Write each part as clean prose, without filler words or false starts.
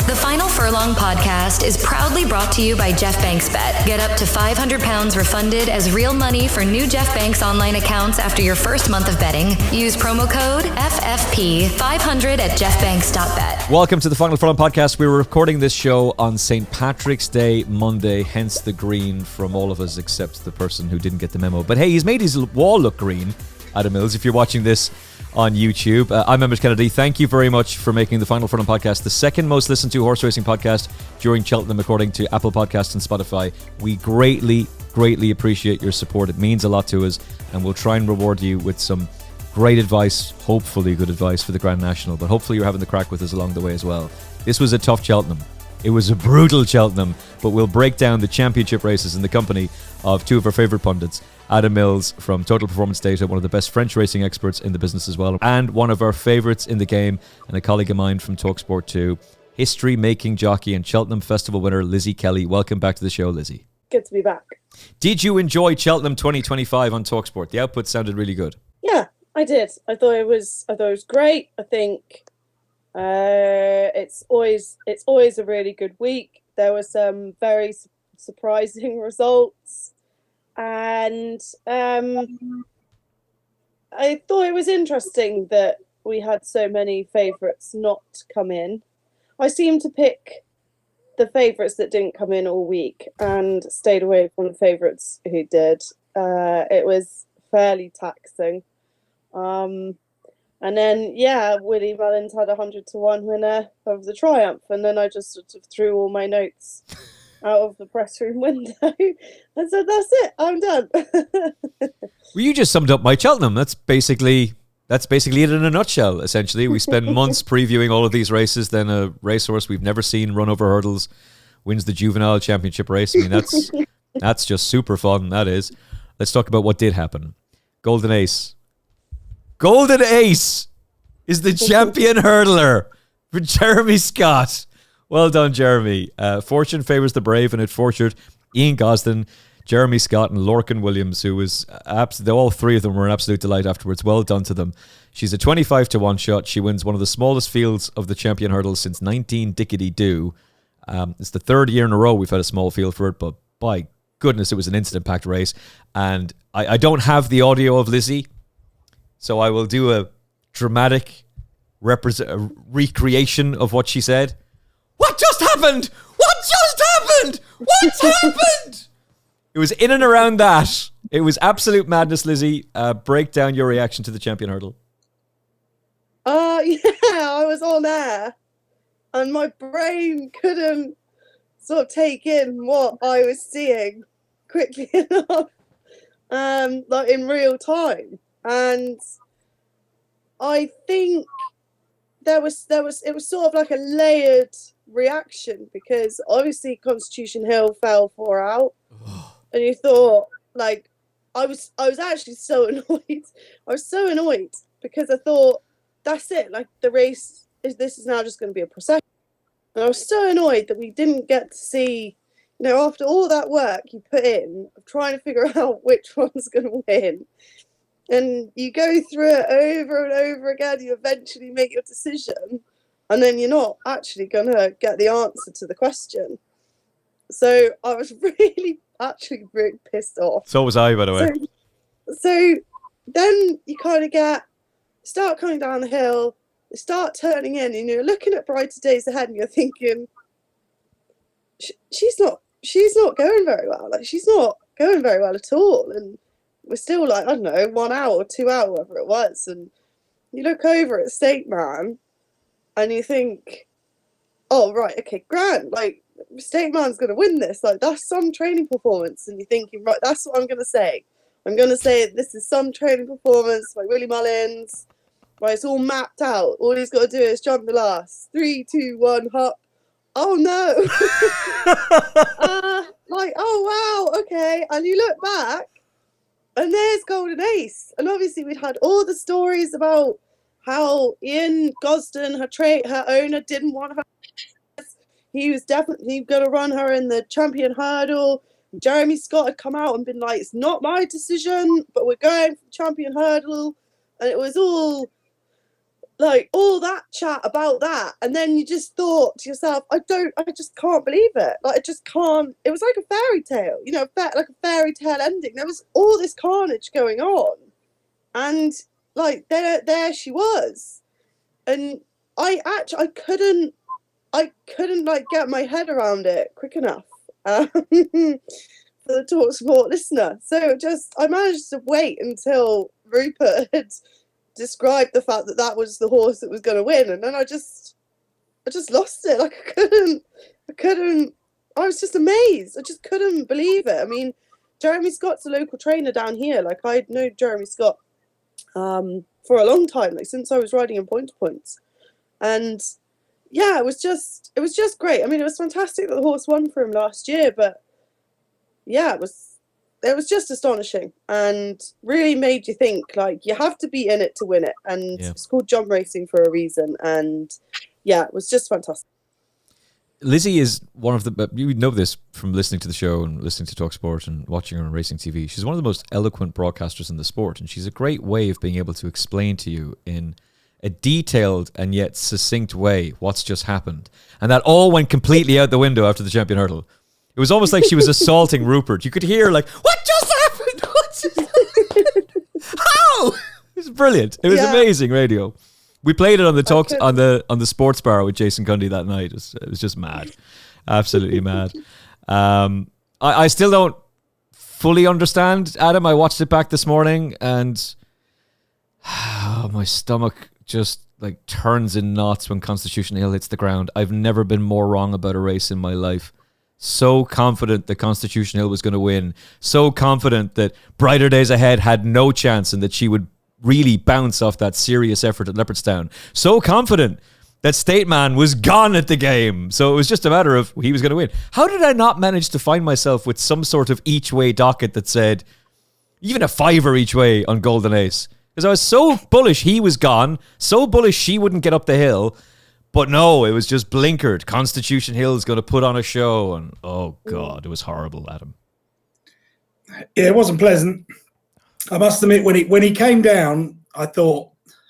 The Final Furlong podcast is proudly brought to you by Jeff Banks Bet. Get up to £500 refunded as real money for new Jeff Banks online accounts after your first month of betting. Use promo code FFP500 at jeffbanks.bet. Welcome to the Final Furlong podcast. We were recording this show on St. Patrick's Day, Monday, hence the green from all of us except the person who didn't get the memo. But hey, he's made his wall look green, Adam Mills, if you're watching this on YouTube. I'm Amidst Kennedy. Thank you very much for making the Final Furlong podcast the second most listened to horse racing podcast during Cheltenham, according to Apple Podcasts and Spotify. We greatly appreciate your support. It means a lot to us, and we'll try and reward you with some great advice, hopefully good advice for the Grand National, but hopefully you're having the crack with us along the way as well. This was a tough Cheltenham. It was a brutal Cheltenham, but we'll break down the championship races in the company of two of our favourite pundits, Adam Mills from Total Performance Data, one of the best French racing experts in the business as well, and one of our favourites in the game, and a colleague of mine from TalkSPORT 2, history-making jockey and Cheltenham Festival winner, Lizzie Kelly. Welcome back to the show, Lizzie. Good to be back. Did you enjoy Cheltenham 2025 on TalkSPORT? The output sounded really good. Yeah, I did. I thought it was great. I think it's always a really good week. There were some very surprising results, and I thought it was interesting that we had so many favourites not come in. I seemed to pick the favourites that didn't come in all week and stayed away from the favourites who did. It was fairly taxing. And then, Willie Mullins had 100-1 winner of the Triumph, and then I just sort of threw all my notes out of the press room window and said, that's it, I'm done. Well, you just summed up my Cheltenham. That's basically it in a nutshell, essentially. We spend months previewing all of these races, then a racehorse we've never seen run over hurdles wins the juvenile championship race. I mean, that's just super fun, that is. Let's talk about what did happen. Golden Ace is the champion hurdler for Jeremy Scott. Well done, Jeremy. Fortune favours the brave, and it fortuned Ian Gosden, Jeremy Scott, and Lorcan Williams, who was all three of them were an absolute delight afterwards. Well done to them. She's a 25-1 shot. She wins one of the smallest fields of the champion hurdle since 19-dickety-doo. It's the third year in a row we've had a small field for it, but by goodness, it was an instant-packed race. And I don't have the audio of Lizzie, so I will do a dramatic recreation of what she said. What just happened? What's happened? It was in and around that. It was absolute madness, Lizzie. Break down your reaction to the champion hurdle. I was on air, and my brain couldn't sort of take in what I was seeing quickly enough, like in real time. And I think it was sort of like a layered reaction, because obviously Constitution Hill fell 4 out, and you thought, like, I was actually so annoyed. I was so annoyed because I thought, that's it, like, the race is now just going to be a procession. And I was so annoyed that we didn't get to see, after all that work you put in of trying to figure out which one's going to win, and you go through it over and over again, you eventually make your decision, and then you're not actually going to get the answer to the question. So I was really pissed off. So was I, by the way. So then you kind of start coming down the hill, you start turning in, and you're looking at Brighterdaysahead, and you're thinking, she's not going very well. Like, she's not going very well at all. And we're still, like, I don't know, 1 hour or 2 hours, whatever it was. And you look over at State Man, and you think, oh, right, okay, grand. Like, State Man's going to win this. Like, that's some training performance. And you're thinking, right, that's what I'm going to say. I'm going to say this is some training performance by Willie Mullins. Right, it's all mapped out. All he's got to do is jump the last. 3, 2, 1, hop. Oh, no. Like, oh, wow, okay. And you look back, and there's Golden Ace. And obviously we'd had all the stories about how Ian Gosden, her owner, didn't want her. He was definitely going to run her in the champion hurdle. Jeremy Scott had come out and been like, it's not my decision, but we're going for the champion hurdle. And it was all like all that chat about that, and then you just thought to yourself, I just can't believe it. Like, I just can't. It was like a fairy tale, like a fairy tale ending. There was all this carnage going on, and like there she was, and I couldn't like get my head around it quick enough for the TalkSPORT listener. So I managed to wait until Rupert had described the fact that was the horse that was going to win, and then I just lost it. Like, I couldn't. I was just amazed. I just couldn't believe it. I mean, Jeremy Scott's a local trainer down here. Like, I know Jeremy Scott for a long time, like since I was riding in Point to Points, and yeah, it was just great. I mean, it was fantastic that the horse won for him last year, but yeah, it was just astonishing and really made you think, like, you have to be in it to win it. And It's called jump racing for a reason. And yeah, it was just fantastic. Lizzie is one of the, you know this from listening to the show and listening to TalkSPORT and watching her on racing TV. She's one of the most eloquent broadcasters in the sport. And she's a great way of being able to explain to you in a detailed and yet succinct way what's just happened. And that all went completely out the window after the Champion Hurdle. It was almost like she was assaulting Rupert. You could hear, like, what just happened? What just happened? How? It was brilliant. It was amazing radio. We played it on the on the sports bar with Jason Cundy that night. It was just mad. Absolutely mad. I still don't fully understand, Adam. I watched it back this morning and my stomach just like turns in knots when Constitution Hill hits the ground. I've never been more wrong about a race in my life. So confident that Constitution Hill was going to win. So confident that Brighterdaysahead had no chance and that she would really bounce off that serious effort at Leopardstown. So confident that State Man was gone at the game. So it was just a matter of he was going to win. How did I not manage to find myself with some sort of each way docket that said even a fiver each way on Golden Ace? Because I was so bullish he was gone, so bullish she wouldn't get up the hill. But no, it was just blinkered. Constitution Hill is going to put on a show. And oh, God, it was horrible, Adam. Yeah, it wasn't pleasant. I must admit, when he came down, I thought,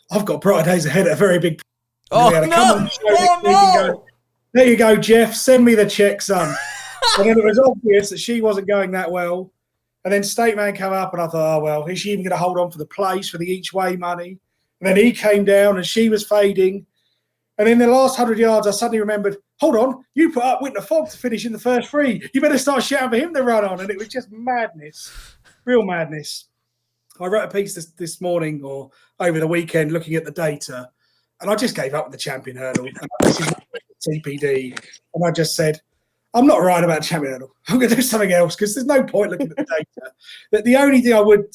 I've got Brighterdaysahead at a very big... Oh, no! Go, there you go, Jeff. Send me the check, son. And then it was obvious that she wasn't going that well. And then State Man came up, and I thought, oh, well, is she even going to hold on for the place, for the each-way money? And then he came down, and she was fading. And in the last 100 yards, I suddenly remembered, hold on, you put up Winter Fog to finish in the first three. You better start shouting for him to run on. And it was just madness, real madness. I wrote a piece this morning or over the weekend looking at the data, and I just gave up with the Champion Hurdle. And this is TPD. And I just said, I'm not right about the Champion Hurdle. I'm going to do something else because there's no point looking at the data. But the only thing I would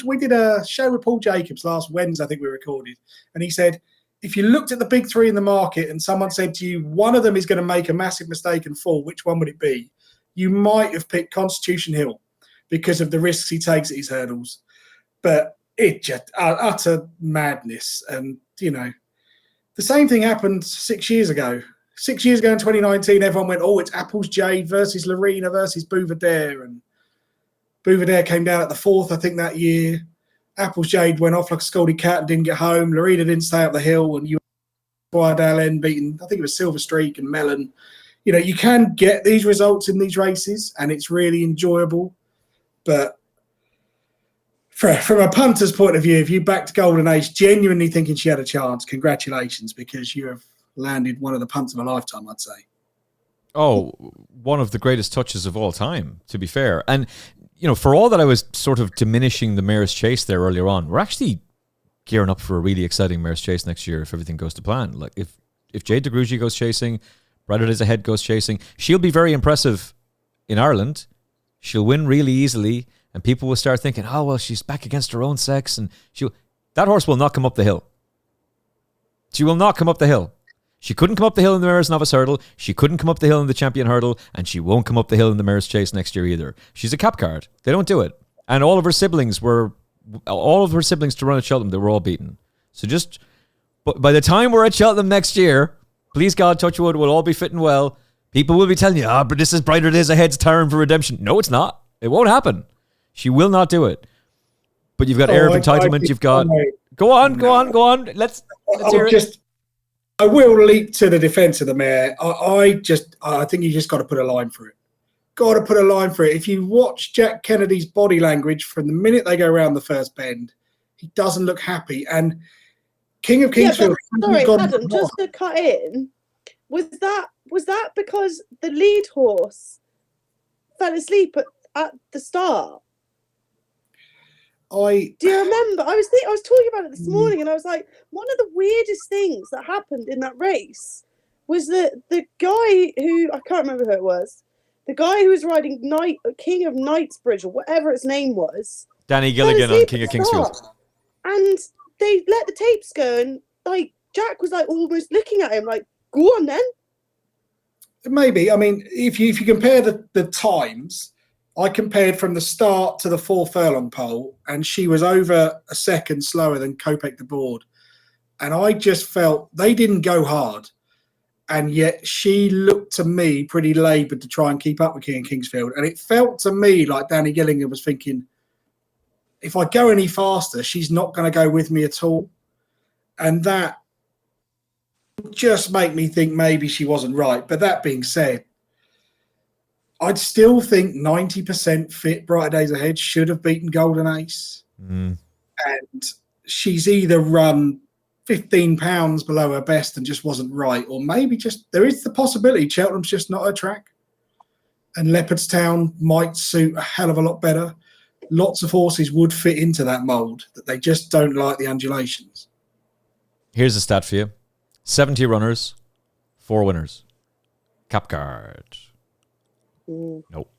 we did a show with Paul Jacobs last Wednesday, I think we recorded, and he said, if you looked at the big three in the market and someone said to you, one of them is going to make a massive mistake and fall, which one would it be? You might have picked Constitution Hill because of the risks he takes at his hurdles. But it just utter madness. And, the same thing happened 6 years ago. 6 years ago in 2019, everyone went, oh, it's Apples Jade versus Lorena versus Bouvedere. And Bouvedere came down at the fourth, I think, that year. Apples Jade went off like a scolded cat and didn't get home. Lorena didn't stay up the hill, and you Guardale N beaten, I think it was Silver Streak and Mellon. You can get these results in these races, and it's really enjoyable. But from a punter's point of view, if you backed Golden Age genuinely thinking she had a chance, congratulations, because you have landed one of the punts of a lifetime, I'd say. Oh, one of the greatest touches of all time, to be fair. And for all that I was sort of diminishing the Mare's Chase there earlier on, we're actually gearing up for a really exciting Mare's Chase next year if everything goes to plan. Like if Jade DeGrugy goes chasing, Brighterdaysahead goes chasing, she'll be very impressive in Ireland. She'll win really easily, and people will start thinking, oh, well, she's back against her own sex, and that horse will not come up the hill. She will not come up the hill. She couldn't come up the hill in the Mare's Novice Hurdle. She couldn't come up the hill in the Champion Hurdle, and she won't come up the hill in the Mare's Chase next year either. She's a cap card. They don't do it. And all of her siblings to run at Cheltenham, they were all beaten. So but by the time we're at Cheltenham next year, please God, touch wood, we'll all be fit and well. People will be telling you, but this is Brighterdaysahead's turn for redemption. No, it's not. It won't happen. She will not do it. But you've got air of entitlement. Go on. Let's hear it. I will leap to the defence of the mare. I think you just got to put a line for it. Got to put a line for it. If you watch Jack Kennedy's body language from the minute they go around the first bend, he doesn't look happy. And King of Kingsfield. Sorry, Adam, just to cut in, was that because the lead horse fell asleep at the start? Do you remember? I was talking about it this morning, and I was like, one of the weirdest things that happened in that race was that the guy who, I can't remember who it was, the guy who was riding King of Knightsbridge or whatever his name was, Danny Gilligan on King of Kingsfield, and they let the tapes go, and like Jack was like almost looking at him like, go on then. Maybe. I mean, if you compare the times. I compared from the start to the 4 furlong pole, and she was over a second slower than Kopek de Board. And I just felt they didn't go hard. And yet she looked to me pretty laboured to try and keep up with King of Kingsfield. And it felt to me like Danny Gilligan was thinking, if I go any faster, she's not going to go with me at all. And that just made me think maybe she wasn't right. But that being said, I'd still think 90% fit Brighterdaysahead should have beaten Golden Ace. And she's either run 15 pounds below her best and just wasn't right, or maybe just there is the possibility Cheltenham's just not her track. And Leopardstown might suit a hell of a lot better. Lots of horses would fit into that mould, that they just don't like the undulations. Here's a stat for you. 70 runners, 4 winners. Cap card. Nope.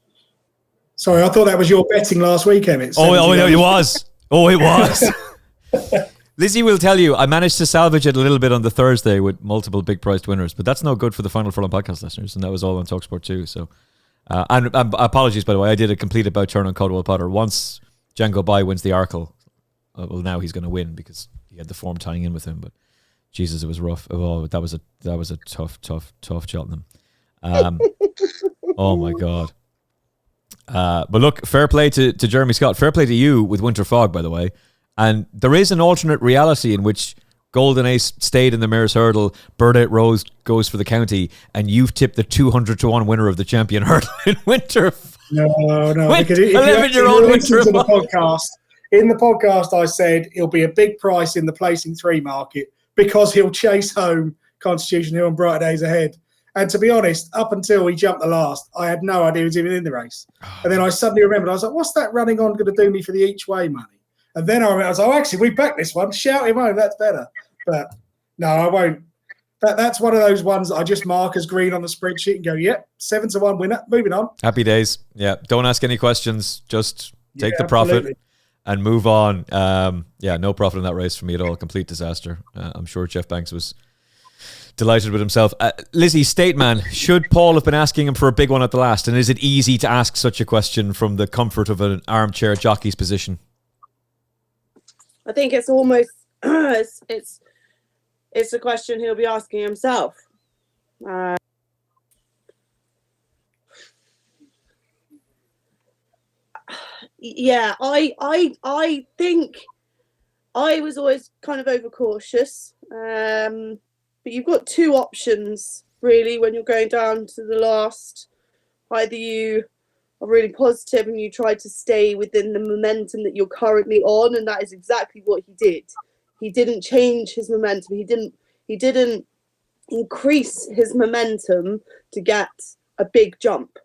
Sorry, I thought that was your betting last week, Emmett. Oh, it was. It was. Lizzie will tell you, I managed to salvage it a little bit on the Thursday with multiple big priced winners, but that's no good for the Final Furlong podcast listeners, and that was all on TalkSPORT too. So, and apologies, by the way, I did a complete about turn on Caldwell Potter. Once Django Bai wins the Arkle, well, now he's going to win because he had the form tying in with him. But Jesus, it was rough. Oh, that was a tough Cheltenham. Oh my God. But look, fair play to Jeremy Scott. Fair play to you with Winter Fog, by the way. And there is an alternate reality in which Golden Ace stayed in the Mayor's Hurdle, Bird 8 Rose goes for the county, and you've tipped the 200-1 winner of the Champion Hurdle in Winter Fog. No. Because if 11-year-old Winter Fog. In the podcast, I said he'll be a big price in the placing 3 market because he'll chase home Constitution Hill and Brighterdaysahead. And to be honest, up until he jumped the last, I had no idea he was even in the race. And then I suddenly remembered, I was like, what's that running on going to do me for the each way money? And then I was like, oh, actually, we backed this one. Shout him home, that's better. But no, I won't. That's one of those ones that I just mark as green on the spreadsheet and go, yep, 7-1 winner. Moving on. Happy days. Yeah, don't ask any questions. Just take the profit and move on. No profit in that race for me at all. Complete disaster. I'm sure Jeff Banks was delighted with himself. Lizzie, Stateman, should Paul have been asking him for a big one at the last? And is it easy to ask such a question from the comfort of an armchair jockey's position? I think it's almost it's a question he'll be asking himself. I think I was always kind of overcautious. But you've got 2 options really when you're going down to the last. Either you are really positive and you try to stay within the momentum that you're currently on, and that is exactly what he did. He didn't change his momentum. He didn't increase his momentum to get a big jump.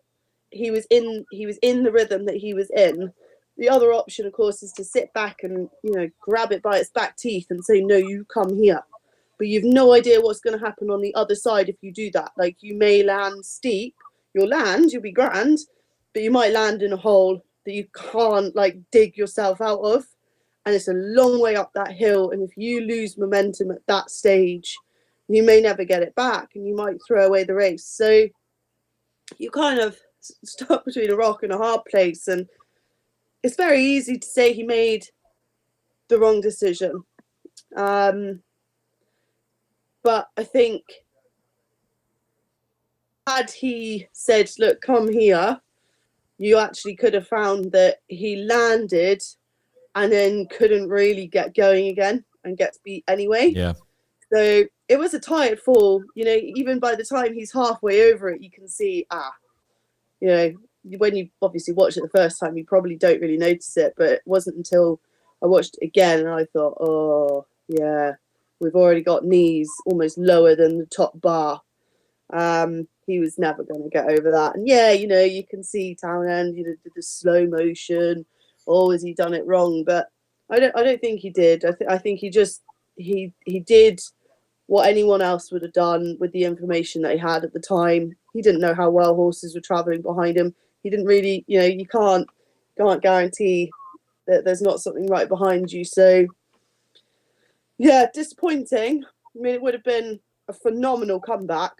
He was in the rhythm that he was in. The other option, of course, is to sit back and grab it by its back teeth and say, no, you come here. But you've no idea what's going to happen on the other side if you do that. Like, you may land steep. You'll be grand, but you might land in a hole that you can't, dig yourself out of. And it's a long way up that hill. And if you lose momentum at that stage, you may never get it back and you might throw away the race. So you kind of stuck between a rock and a hard place. And it's very easy to say he made the wrong decision. But I think had he said, look, come here, you actually could have found that he landed and then couldn't really get going again. and gets beat anyway. Yeah. So it was a tired fall. You know, even by the time he's halfway over it, you can see, you know, when you obviously watch it the first time, you probably don't really notice it. But it wasn't until I watched it again and I thought, oh, yeah, we've already got knees almost lower than the top bar. He was never going to get over that. And yeah, you know, you can see Townend, you know, did the slow motion. Or has he done it wrong? But I don't think he did. I think he just he did what anyone else would have done with the information that he had at the time. He didn't know how well horses were travelling behind him. He didn't really, you know, you can't guarantee that there's not something right behind you. So, yeah, disappointing. I mean, it would have been a phenomenal comeback.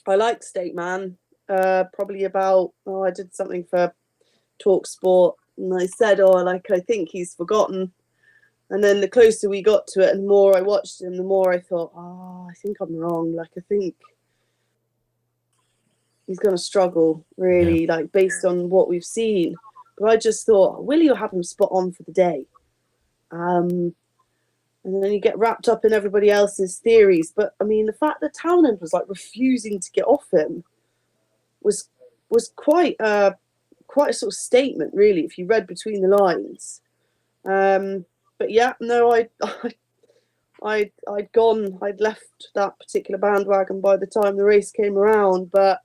I like State Man. Probably about, I did something for TalkSPORT, and I said, I think he's forgotten. And then the closer we got to it and the more I watched him, the more I thought, I think I'm wrong. Like, I think he's going to struggle, really, like, based on what we've seen. But I just thought, Willie will have him spot on for the day. And then you get wrapped up in everybody else's theories. But, I mean, the fact that Townend was, like, refusing to get off him was quite a sort of statement, really, if you read between the lines. But yeah, no, I'd left that particular bandwagon by the time the race came around, but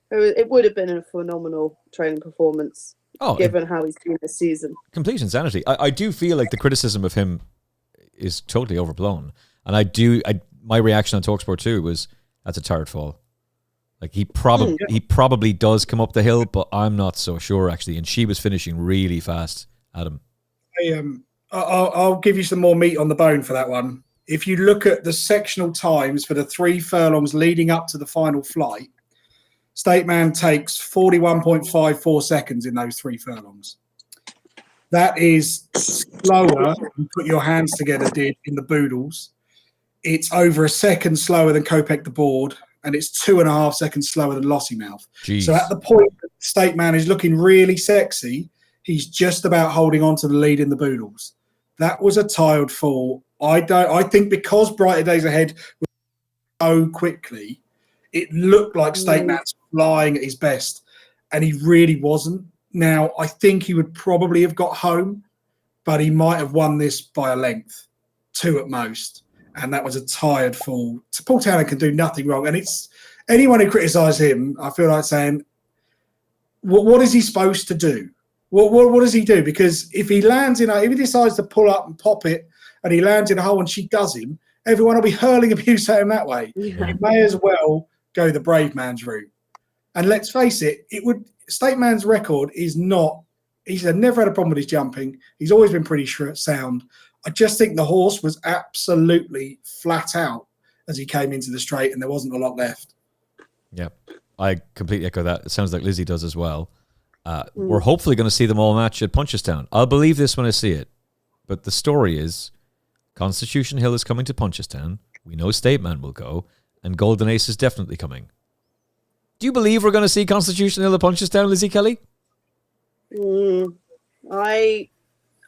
it would have been a phenomenal training performance, given how he's been this season. Complete insanity. I do feel like the criticism of him is totally overblown, and my reaction on TalkSPORT too was, that's a tired fall. Like, he probably does come up the hill, but I'm not so sure, actually. And she was finishing really fast, Adam. I'll give you some more meat on the bone for that one. If you look at the sectional times for the 3 furlongs leading up to the final flight, State Man takes 41.54 seconds in those 3 furlongs. That is slower than Put Your Hands Together did in the Boodles. It's over a second slower than Kopek the Board, and it's 2.5 seconds slower than Lossiemouth. Jeez. So at the point that State Man is looking really sexy, he's just about holding on to the lead in the Boodles. That was a tired fall. I think because Brighterdaysahead was so quickly, it looked like State Man's flying at his best, and he really wasn't. Now, I think he would probably have got home, but he might have won this by a length, 2 at most. And that was a tired fall. Paul Townend can do nothing wrong. And it's anyone who criticises him, I feel like saying, what is he supposed to do? What does he do? Because if he lands if he decides to pull up and pop it, and he lands in a hole and she does him, everyone will be hurling abuse at him that way. Yeah. He may as well go the brave man's route. And let's face it, State Man's record is not. He's never had a problem with his jumping. He's always been pretty sound. I just think the horse was absolutely flat out as he came into the straight, and there wasn't a lot left. Yeah, I completely echo that. It sounds like Lizzie does as well. We're hopefully going to see them all match at Punchestown. I'll believe this when I see it. But the story is, Constitution Hill is coming to Punchestown. We know State Man will go, and Golden Ace is definitely coming. Do you believe we're going to see Constitution Hill at Punchestown, Lizzie Kelly? I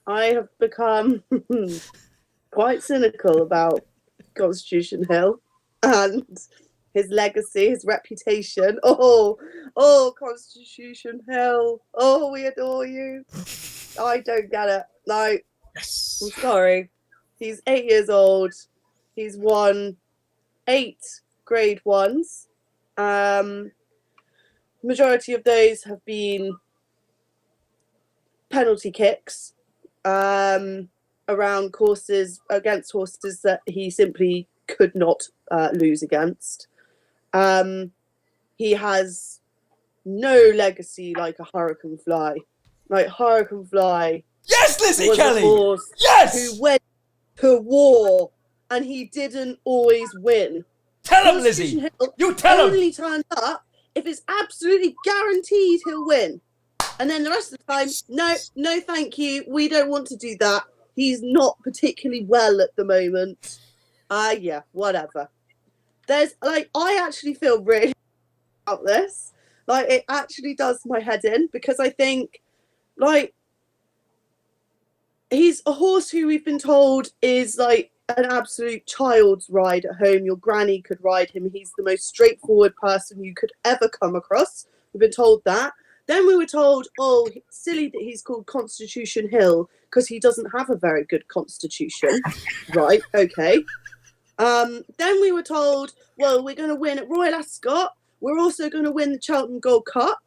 have become quite cynical about Constitution Hill and his legacy, his reputation. Oh, Constitution Hill. Oh, we adore you. I don't get it. No, yes. I'm sorry. He's 8 years old. He's won 8 grade 1s. Majority of those have been penalty kicks around courses, against horses that he simply could not lose against. He has no legacy like a Hurricane Fly. Like Hurricane Fly. Yes, Lizzie Kelly! Who went to war, and he didn't always win. Tell him, Lizzie! You tell him! Only turns up if it's absolutely guaranteed he'll win. And then the rest of the time, no, thank you. We don't want to do that. He's not particularly well at the moment. Yeah, whatever. I actually feel really about this. Like, it actually does my head in, because I think, like, he's a horse who we've been told is like an absolute child's ride at home. Your granny could ride him. He's the most straightforward person you could ever come across. We've been told that. Then we were told, oh, silly that he's called Constitution Hill because he doesn't have a very good constitution. Right, okay. Then we were told, well, we're going to win at Royal Ascot. We're also going to win the Cheltenham Gold Cup.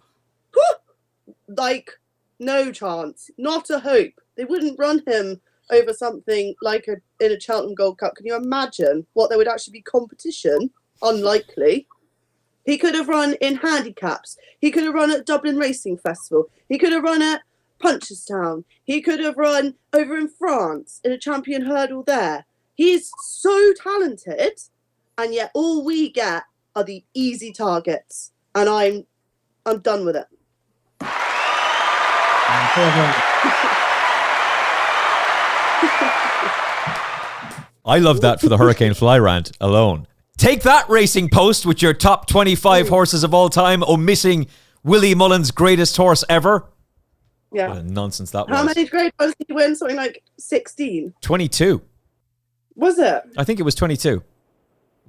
Whew! Like, no chance. Not a hope. They wouldn't run him over something like in a Cheltenham Gold Cup. Can you imagine what there would actually be competition? Unlikely. He could have run in handicaps. He could have run at Dublin Racing Festival. He could have run at Punchestown. He could have run over in France in a champion hurdle there. He's so talented, and yet all we get are the easy targets. And I'm done with it. I love that for the Hurricane Fly rant alone. Take that, Racing Post, with your top 25 horses of all time, omitting Willie Mullins' greatest horse ever. Yeah. What a nonsense that was. How many grade ones did he win? Something like 16. 22. Was it? I think it was 22.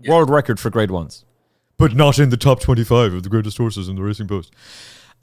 Yeah. World record for grade ones. But not in the top 25 of the greatest horses in the Racing Post.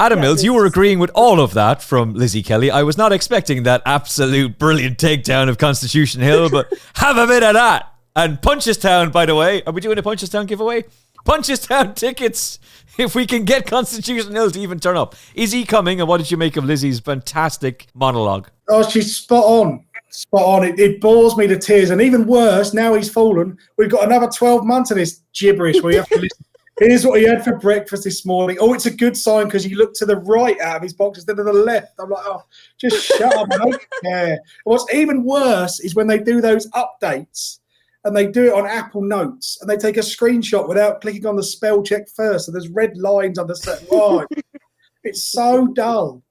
Adam Mills, you were agreeing with all of that from Lizzie Kelly. I was not expecting that absolute brilliant takedown of Constitution Hill, but have a bit of that. And Punchestown, by the way. Are we doing a Punchestown giveaway? Punchestown tickets, if we can get Constitution Hill to even turn up. Is he coming? And what did you make of Lizzie's fantastic monologue? Oh, she's spot on. Spot on. It bores me to tears. And even worse, now he's fallen, we've got another 12 months of this gibberish where you have to listen. Here's what he had for breakfast this morning. Oh, it's a good sign because he looked to the right out of his box instead of the left. I'm like, oh, just shut up. I don't care. What's even worse is when they do those updates and they do it on Apple Notes and they take a screenshot without clicking on the spell check first. So there's red lines under certain words. It's so dull.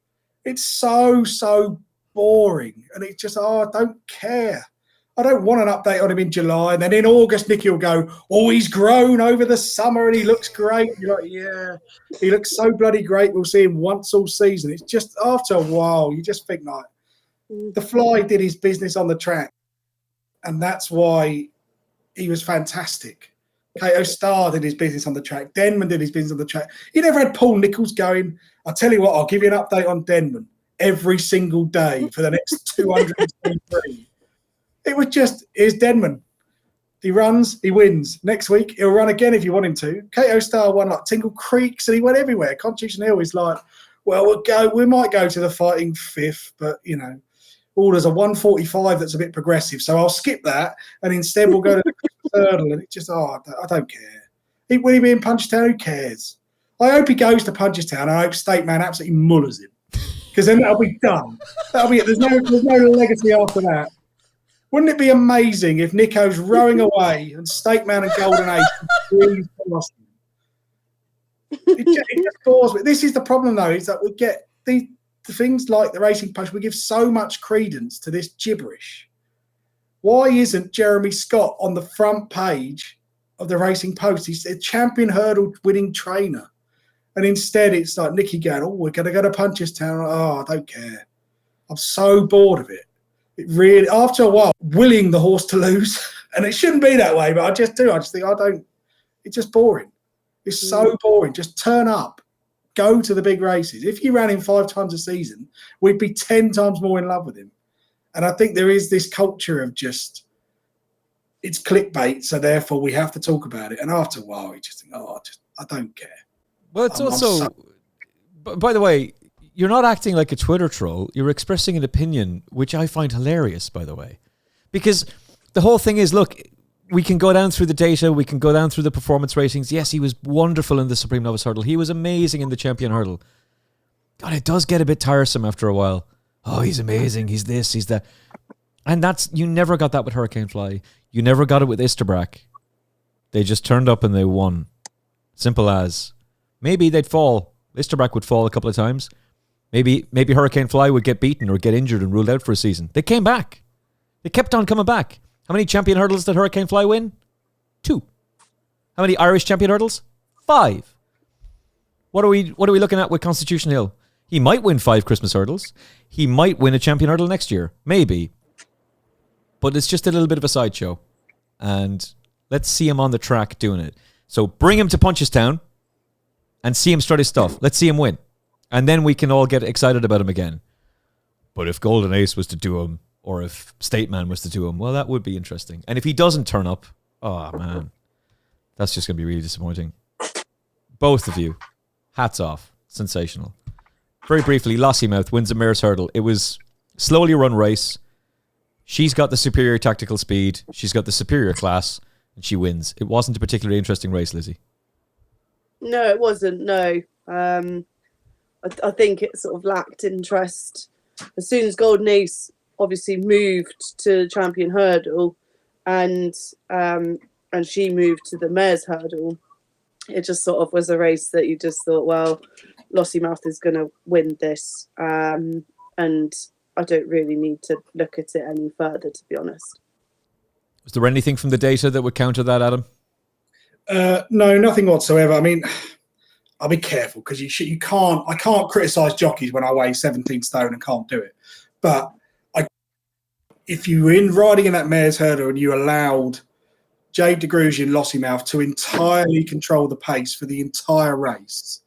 It's so boring. And it's just, I don't care. I don't want an update on him in July. And then in August, Nicky will go, oh, he's grown over the summer and he looks great. You're like, yeah, he looks so bloody great. We'll see him once all season. It's just after a while, you just think like, the Fly did his business on the track. And that's why he was fantastic. Kauto Star did his business on the track. Denman did his business on the track. You never had Paul Nicholls going, I'll tell you what, I'll give you an update on Denman every single day for the next 223. It was just, here's Denman. He runs, he wins. Next week, he'll run again if you want him to. Kauto Star won like Tingle Creeks and he went everywhere. Constitution Hill is like, well, we might go to the fighting fifth, but, you know, there's a 145 that's a bit progressive. So I'll skip that and instead we'll go to the hurdle. And it's just, I don't care. Will he be in Punchestown? Who cares? I hope he goes to Punchestown. I hope State Man absolutely mullers him because then that'll be done. That'll be it. There's no legacy after that. Wouldn't it be amazing if Nico's rowing away and State Man and Golden Age breathe lost him? It just bores me. This is the problem, though, is that we get the things like the Racing Post. We give so much credence to this gibberish. Why isn't Jeremy Scott on the front page of the Racing Post? He's a champion hurdle winning trainer. And instead, it's like Nicky going, oh, we're going to go to Punchestown. Oh, I don't care. I'm so bored of it. It really, after a while, willing the horse to lose, and it shouldn't be that way, but I just do. I just think it's just boring. It's so boring. Just turn up, go to the big races. If you ran him 5 times a season, we'd be 10 times more in love with him. And I think there is this culture of just, it's clickbait, so therefore we have to talk about it. And after a while, you just think, I don't care. Well, it's also, by the way, you're not acting like a Twitter troll. You're expressing an opinion, which I find hilarious, by the way. Because the whole thing is, look, we can go down through the data. We can go down through the performance ratings. Yes, he was wonderful in the Supreme Novice Hurdle. He was amazing in the Champion Hurdle. God, it does get a bit tiresome after a while. Oh, he's amazing. He's this, he's that. And you never got that with Hurricane Fly. You never got it with Isterbrack. They just turned up and they won. Simple as. Maybe they'd fall. Isterbrack would fall a couple of times. Maybe Hurricane Fly would get beaten or get injured and ruled out for a season. They came back. They kept on coming back. How many champion hurdles did Hurricane Fly win? 2. How many Irish champion hurdles? 5. What are we looking at with Constitution Hill? He might win 5 Christmas hurdles. He might win a champion hurdle next year. Maybe. But it's just a little bit of a sideshow. And let's see him on the track doing it. So bring him to Punchestown and see him strut his stuff. Let's see him win. And then we can all get excited about him again. But if Golden Ace was to do him, or if State Man was to do him, well, that would be interesting. And if he doesn't turn up, oh, man, that's just going to be really disappointing. Both of you, hats off. Sensational. Very briefly, Lossiemouth wins a mare's hurdle. It was slowly run race. She's got the superior tactical speed. She's got the superior class, and she wins. It wasn't a particularly interesting race, Lizzie. No, it wasn't. No. I think it sort of lacked interest. As soon as Golden Ace obviously moved to Champion Hurdle and she moved to the Mares Hurdle, it just sort of was a race that you just thought, well, Lossiemouth is going to win this. And I don't really need to look at it any further, to be honest. Was there anything from the data that would counter that, Adam? No, nothing whatsoever. I mean, I'll be careful because you can't. I can't criticise jockeys when I weigh 17 stone and can't do it. But if you were riding in that mare's hurdle and you allowed Jade de Grugy and Lossiemouth to entirely control the pace for the entire race,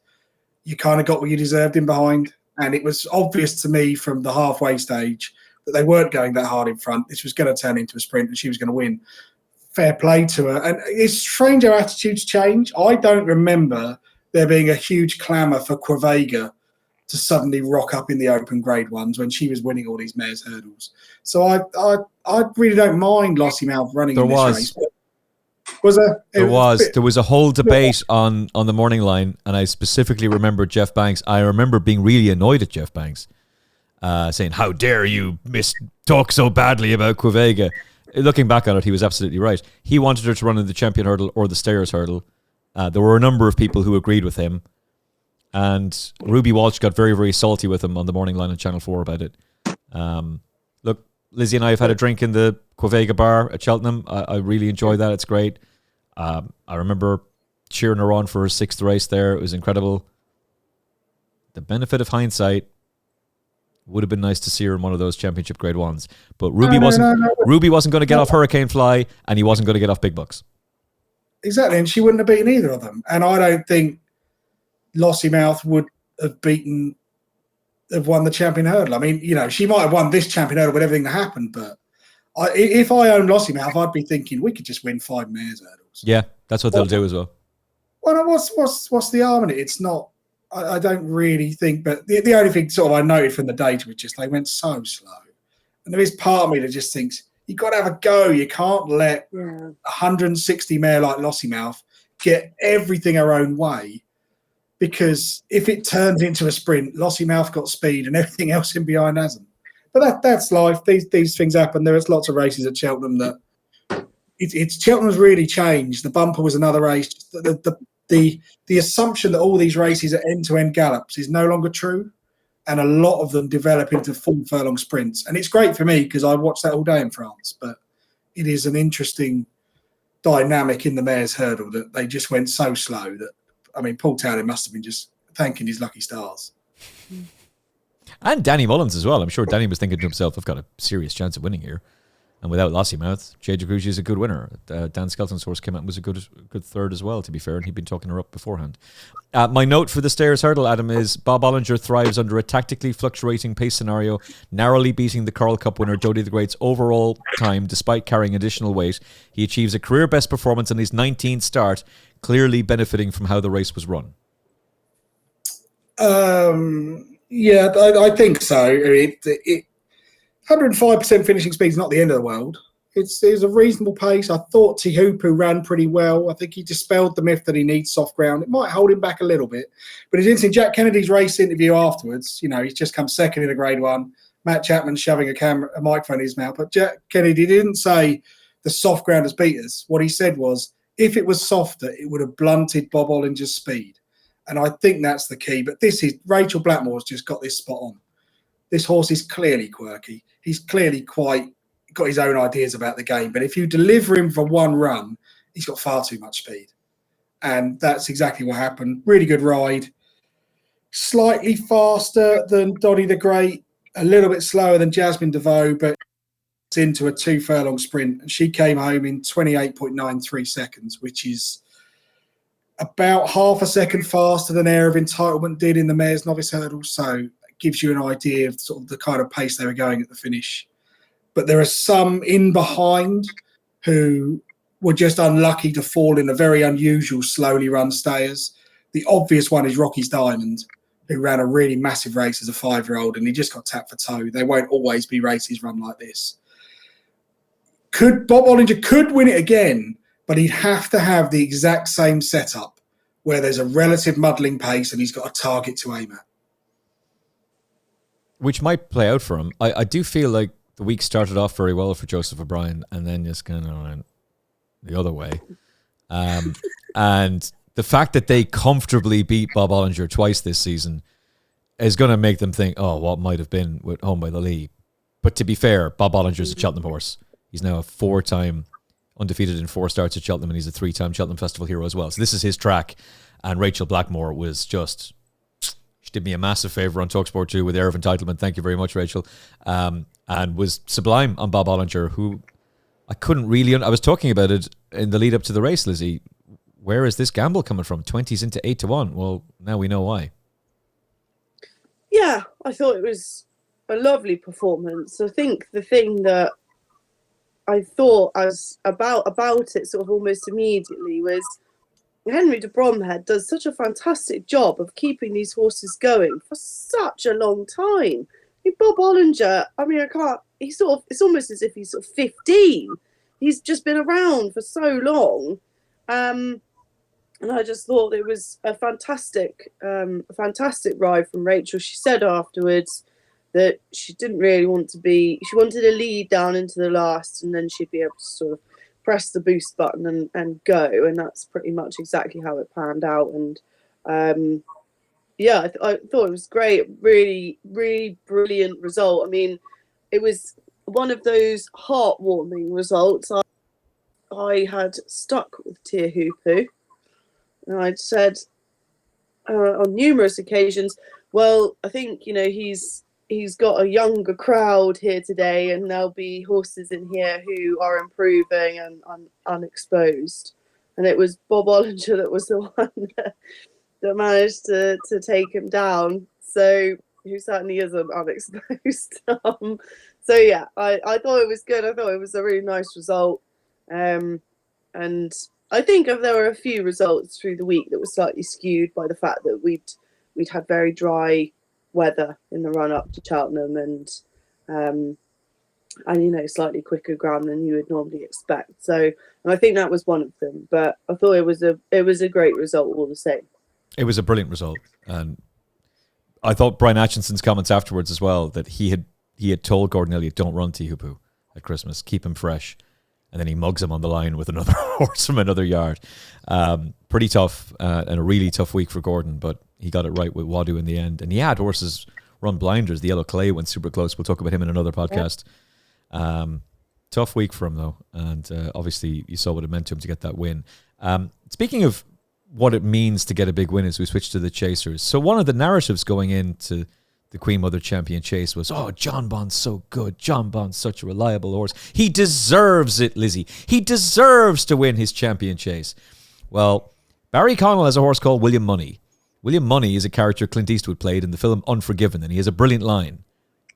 you kind of got what you deserved in behind. And it was obvious to me from the halfway stage that they weren't going that hard in front. This was going to turn into a sprint and she was going to win. Fair play to her. And it's strange how attitudes change. I don't remember there being a huge clamour for Quevega to suddenly rock up in the open grade ones when she was winning all these mares hurdles. So I really don't mind Lossiemouth running in this race. There was a whole debate on the morning line, and I specifically remember Jeff Banks. I remember being really annoyed at Jeff Banks, saying, "How dare you talk so badly about Quevega?" Looking back on it, he was absolutely right. He wanted her to run in the Champion Hurdle or the Stayers Hurdle. There were a number of people who agreed with him, and Ruby Walsh got very, very salty with him on the morning line on Channel 4 about it. Look, Lizzie and I have had a drink in the Quevega bar at Cheltenham. I really enjoyed that. It's great. I remember cheering her on for her 6th race there. It was incredible. The benefit of hindsight, would have been nice to see her in one of those championship grade ones. But Ruby wasn't going to get off Hurricane Fly, and he wasn't going to get off Big Bucks. Exactly, and she wouldn't have beaten either of them. And I don't think Lossiemouth would have won the Champion Hurdle. I mean, she might have won this Champion Hurdle with everything that happened, but if I owned Lossiemouth, I'd be thinking we could just win 5 mares hurdles. Yeah, that's what they'll do as well. Well, what's the harm in it? It's not. I don't really think, but the only thing sort of I noted from the data was just they went so slow. And there is part of me that just thinks you've got to have a go. You can't let 160 mare like Lossiemouth get everything her own way, because if it turns into a sprint, Lossiemouth got speed and everything else in behind hasn't. But that's life. These things happen. There's lots of races at Cheltenham that Cheltenham's really changed. The bumper was another race. The assumption that all these races are end-to-end gallops is no longer true, and a lot of them develop into full furlong sprints. And it's great for me because I watched that all day in France, but it is an interesting dynamic in the mare's hurdle that they just went so slow that, I mean, Paul Townend must have been just thanking his lucky stars. And Danny Mullins as well. I'm sure Danny was thinking to himself, I've got a serious chance of winning here. And without Lossiemouth, Jade de Grugy is a good winner. Dan Skelton's horse came out and was a good third as well, to be fair, and he'd been talking her up beforehand. My note for the Stayers Hurdle, Adam, is Bob Olinger thrives under a tactically fluctuating pace scenario, narrowly beating the Coral Cup winner Jody the Great's overall time despite carrying additional weight. He achieves a career best performance in his 19th start, clearly benefiting from how the race was run. Yeah, I think so. 105% finishing speed is not the end of the world. It's a reasonable pace. I thought Teahupoo ran pretty well. I think he dispelled the myth that he needs soft ground. It might hold him back a little bit. But it's interesting, Jack Kennedy's race interview afterwards, he's just come second in a grade 1. Matt Chapman shoving a microphone in his mouth. But Jack Kennedy didn't say the soft ground has beat us. What he said was, if it was softer, it would have blunted Bob Olinger's speed. And I think that's the key. But Rachel Blackmore's just got this spot on. This horse is clearly quirky. He's clearly quite got his own ideas about the game. But if you deliver him for one run, he's got far too much speed. And that's exactly what happened. Really good ride. slightly faster than Dottie the Great, a little bit slower than Jasmine DeVoe, but into a 2 furlong sprint, and she came home in 28.93 seconds, which is about half a second faster than Air of Entitlement did in the Mayor's Novice Hurdle. So it gives you an idea of sort of the kind of pace they were going at the finish. But there are some in behind who were just unlucky to fall in a very unusual slowly run stayers. The obvious one is Rocky's Diamond, who ran a really massive race as a 5-year-old, and he just got tapped for toe. There won't always be races run like this. Bob Olinger could win it again, but he'd have to have the exact same setup where there's a relative muddling pace and he's got a target to aim at. Which might play out for him. I do feel like the week started off very well for Joseph O'Brien and then just kind of went the other way. And the fact that they comfortably beat Bob Olinger twice this season is going to make them think, oh, what might have been with Home by the Lee. But to be fair, Bob Ollinger's a Cheltenham horse. He's now a 4-time undefeated in 4 starts at Cheltenham, and he's a 3-time Cheltenham Festival hero as well. So this is his track. And Rachel Blackmore was just, she did me a massive favour on TalkSPORT 2 with Air of Entitlement. Thank you very much, Rachel. And was sublime on Bob Olinger, who I couldn't really, I was talking about it in the lead up to the race, Lizzie. Where is this gamble coming from? 20s into 8-1. Well, now we know why. Yeah, I thought it was a lovely performance. I think the thing that I thought as about it sort of almost immediately was Henry de Bromhead does such a fantastic job of keeping these horses going for such a long time. Bob Olinger, I mean, it's almost as if he's sort of 15. He's just been around for so long. And I just thought it was a fantastic ride from Rachel. She said afterwards that she didn't really want to be, she wanted to lead down into the last and then she'd be able to sort of press the boost button and go. And that's pretty much exactly how it panned out. And yeah, I thought it was great. Really, really brilliant result. I mean, it was one of those heartwarming results. I had stuck with Teahupoo. And I'd said on numerous occasions, well, I think, he's got a younger crowd here today and there'll be horses in here who are improving and unexposed. And it was Bob Olinger that was the one that managed to take him down. So who certainly isn't unexposed. So yeah, I thought it was good. I thought it was a really nice result. And I think there were a few results through the week that were slightly skewed by the fact that we'd had very dry weather in the run up to Cheltenham and slightly quicker ground than you would normally expect. So, and I think that was one of them. But I thought it was a great result all the same. It was a brilliant result, and I thought Brian Atchinson's comments afterwards as well, that he had told Gordon Elliott, don't run Teahupoo at Christmas, keep him fresh. And then he mugs him on the line with another horse from another yard. Pretty tough and a really tough week for Gordon, but he got it right with Wadu in the end. And he had horses run blinders. The Yellow Clay went super close. We'll talk about him in another podcast. Yeah. Tough week for him, though. And obviously, you saw what it meant to him to get that win. Speaking of what it means to get a big win as we switch to the chasers. So one of the narratives going into the Queen Mother Champion Chase was, oh, Jonbon's so good. Jonbon's such a reliable horse. He deserves it, Lizzie. He deserves to win his Champion Chase. Well, Barry Connell has a horse called William Money. William Money is a character Clint Eastwood played in the film Unforgiven, and he has a brilliant line.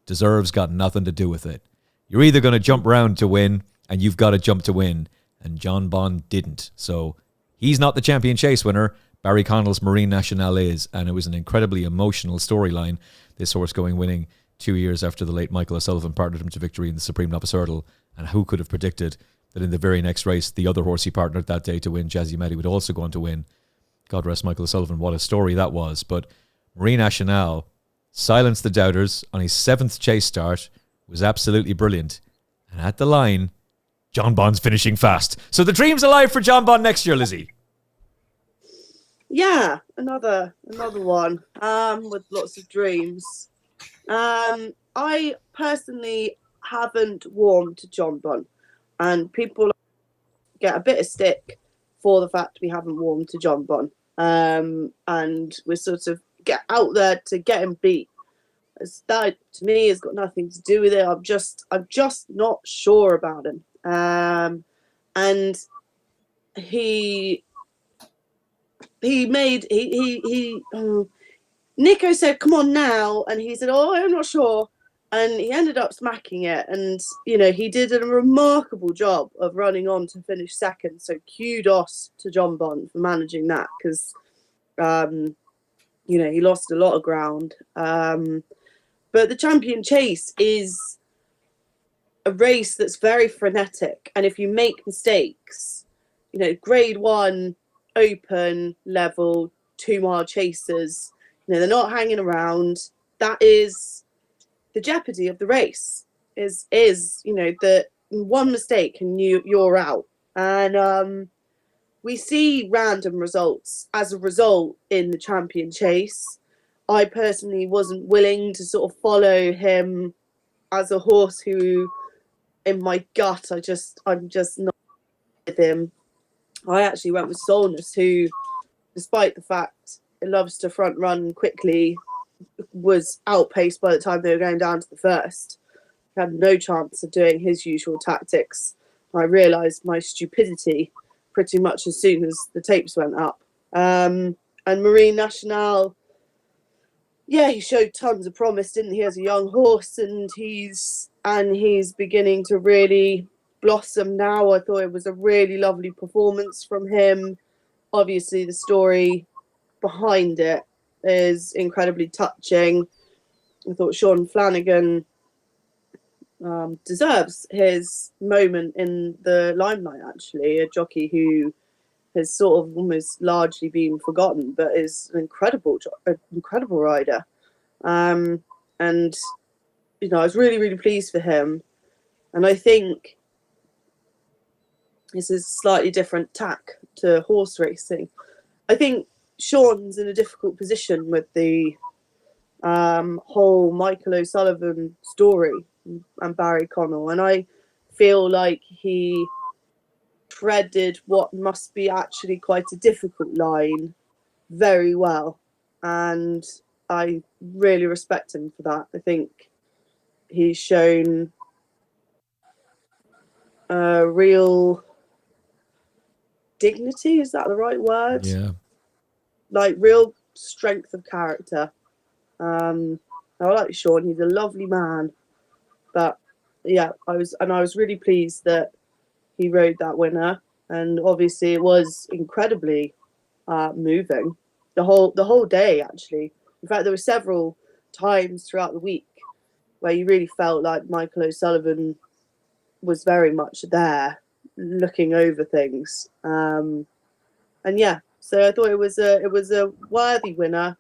Deserves got nothing to do with it. You're either going to jump round to win, and you've got to jump to win. And Jonbon didn't. So he's not the Champion Chase winner. Barry Connell's Marine Nationale is, and it was an incredibly emotional storyline. This horse going winning 2 years after the late Michael O'Sullivan partnered him to victory in the Supreme Novice Hurdle. And who could have predicted that in the very next race, the other horse he partnered that day to win, Jazzy Meddy, would also go on to win. God rest Michael O'Sullivan, what a story that was. But Marine Nationale silenced the doubters on his 7th chase start, was absolutely brilliant. And at the line, Jonbon's finishing fast. So the dream's alive for Jonbon next year, Lizzie. Yeah, another one with lots of dreams. I personally haven't warmed to Jonbon, and people get a bit of stick for the fact we haven't warmed to Jonbon. And we're sort of get out there to get him beat. That to me has got nothing to do with it. I'm just not sure about him. And Nico said, "Come on now," and he said, "Oh, I'm not sure," and he ended up smacking it. And he did a remarkable job of running on to finish second. So kudos to Jonbon for managing that, because he lost a lot of ground. But the Champion Chase is a race that's very frenetic, and if you make mistakes, grade 1 open level 2-mile chasers, they're not hanging around. That is the jeopardy of the race. Is that one mistake and you're out. And we see random results as a result in the Champion Chase. I personally wasn't willing to sort of follow him as a horse who, in my gut, I'm just not with him. I actually went with Solness, who, despite the fact it loves to front run quickly, was outpaced by the time they were going down to the first. He had no chance of doing his usual tactics. I realised my stupidity pretty much as soon as the tapes went up. And Marine Nationale, yeah, he showed tons of promise, didn't he, as a young horse, and he's beginning to really blossom now. I thought it was a really lovely performance from him. Obviously, the story behind it is incredibly touching. I thought Sean Flanagan deserves his moment in the limelight, actually. A jockey who has sort of almost largely been forgotten, but is an incredible rider. And I was really, really pleased for him. And I think this is a slightly different tack to horse racing. I think Sean's in a difficult position with the whole Michael O'Sullivan story and Barry Connell, and I feel like he treaded what must be actually quite a difficult line very well, and I really respect him for that. I think he's shown a real dignity, is that the right word? Yeah. Like real strength of character. I like Sean, he's a lovely man. But yeah, I was really pleased that he rode that winner, and obviously it was incredibly moving the whole day, actually. In fact, there were several times throughout the week where you really felt like Michael O'Sullivan was very much there looking over things. And yeah, so I thought it was a worthy winner.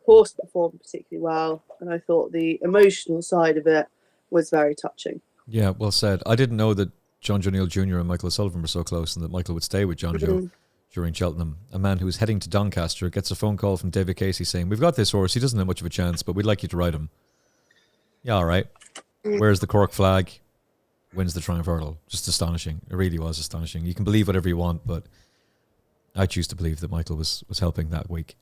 Horse performed particularly well, and I thought the emotional side of it was very touching. Yeah, well said. I didn't know that John Joe Neal Jr. and Michael O'Sullivan were so close, and that Michael would stay with John Joe during Cheltenham. A man who was heading to Doncaster gets a phone call from David Casey saying, "We've got this horse. He doesn't have much of a chance, but we'd like you to ride him." Yeah, all right. Where's the Cork flag? Wins the Triumph Hurdle. Just astonishing. It really was astonishing. You can believe whatever you want, but I choose to believe that Michael was helping that week.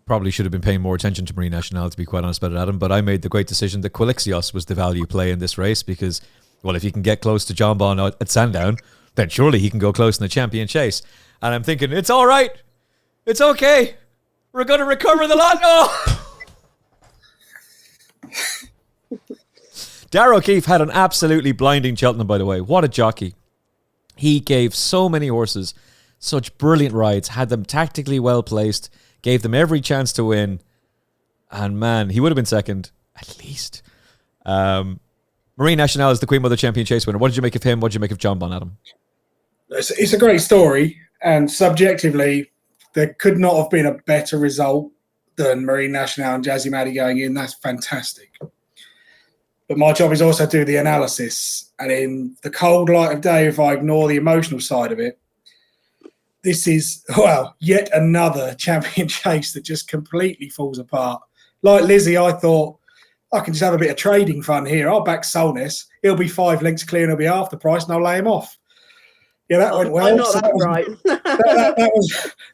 Probably should have been paying more attention to Marine Nationale, to be quite honest about it, Adam, but I made the great decision that Quilixios was the value play in this race because, well, if he can get close to Jonbon at Sandown, then surely he can go close in the Champion Chase. And I'm thinking, it's all right. It's okay. We're going to recover the lot. Oh! Darragh O'Keefe had an absolutely blinding Cheltenham, by the way. What a jockey. He gave so many horses such brilliant rides, had them tactically well placed, gave them every chance to win. And man, he would have been second, at least. Marine Nationale is the Queen Mother Champion Chase winner. What did you make of him? What did you make of Jonbon, Adam? It's a great story. And subjectively, there could not have been a better result than Marine Nationale and Jazzy Maddie going in. That's fantastic. But my job is also to do the analysis. And in the cold light of day, if I ignore the emotional side of it, this is, well, yet another Champion Chase that just completely falls apart. Like Lizzie, I thought, I can just have a bit of trading fun here. I'll back Solness. He'll be 5 lengths clear and he'll be half the price and I'll lay him off. Yeah, that went well. I'm not So that bright.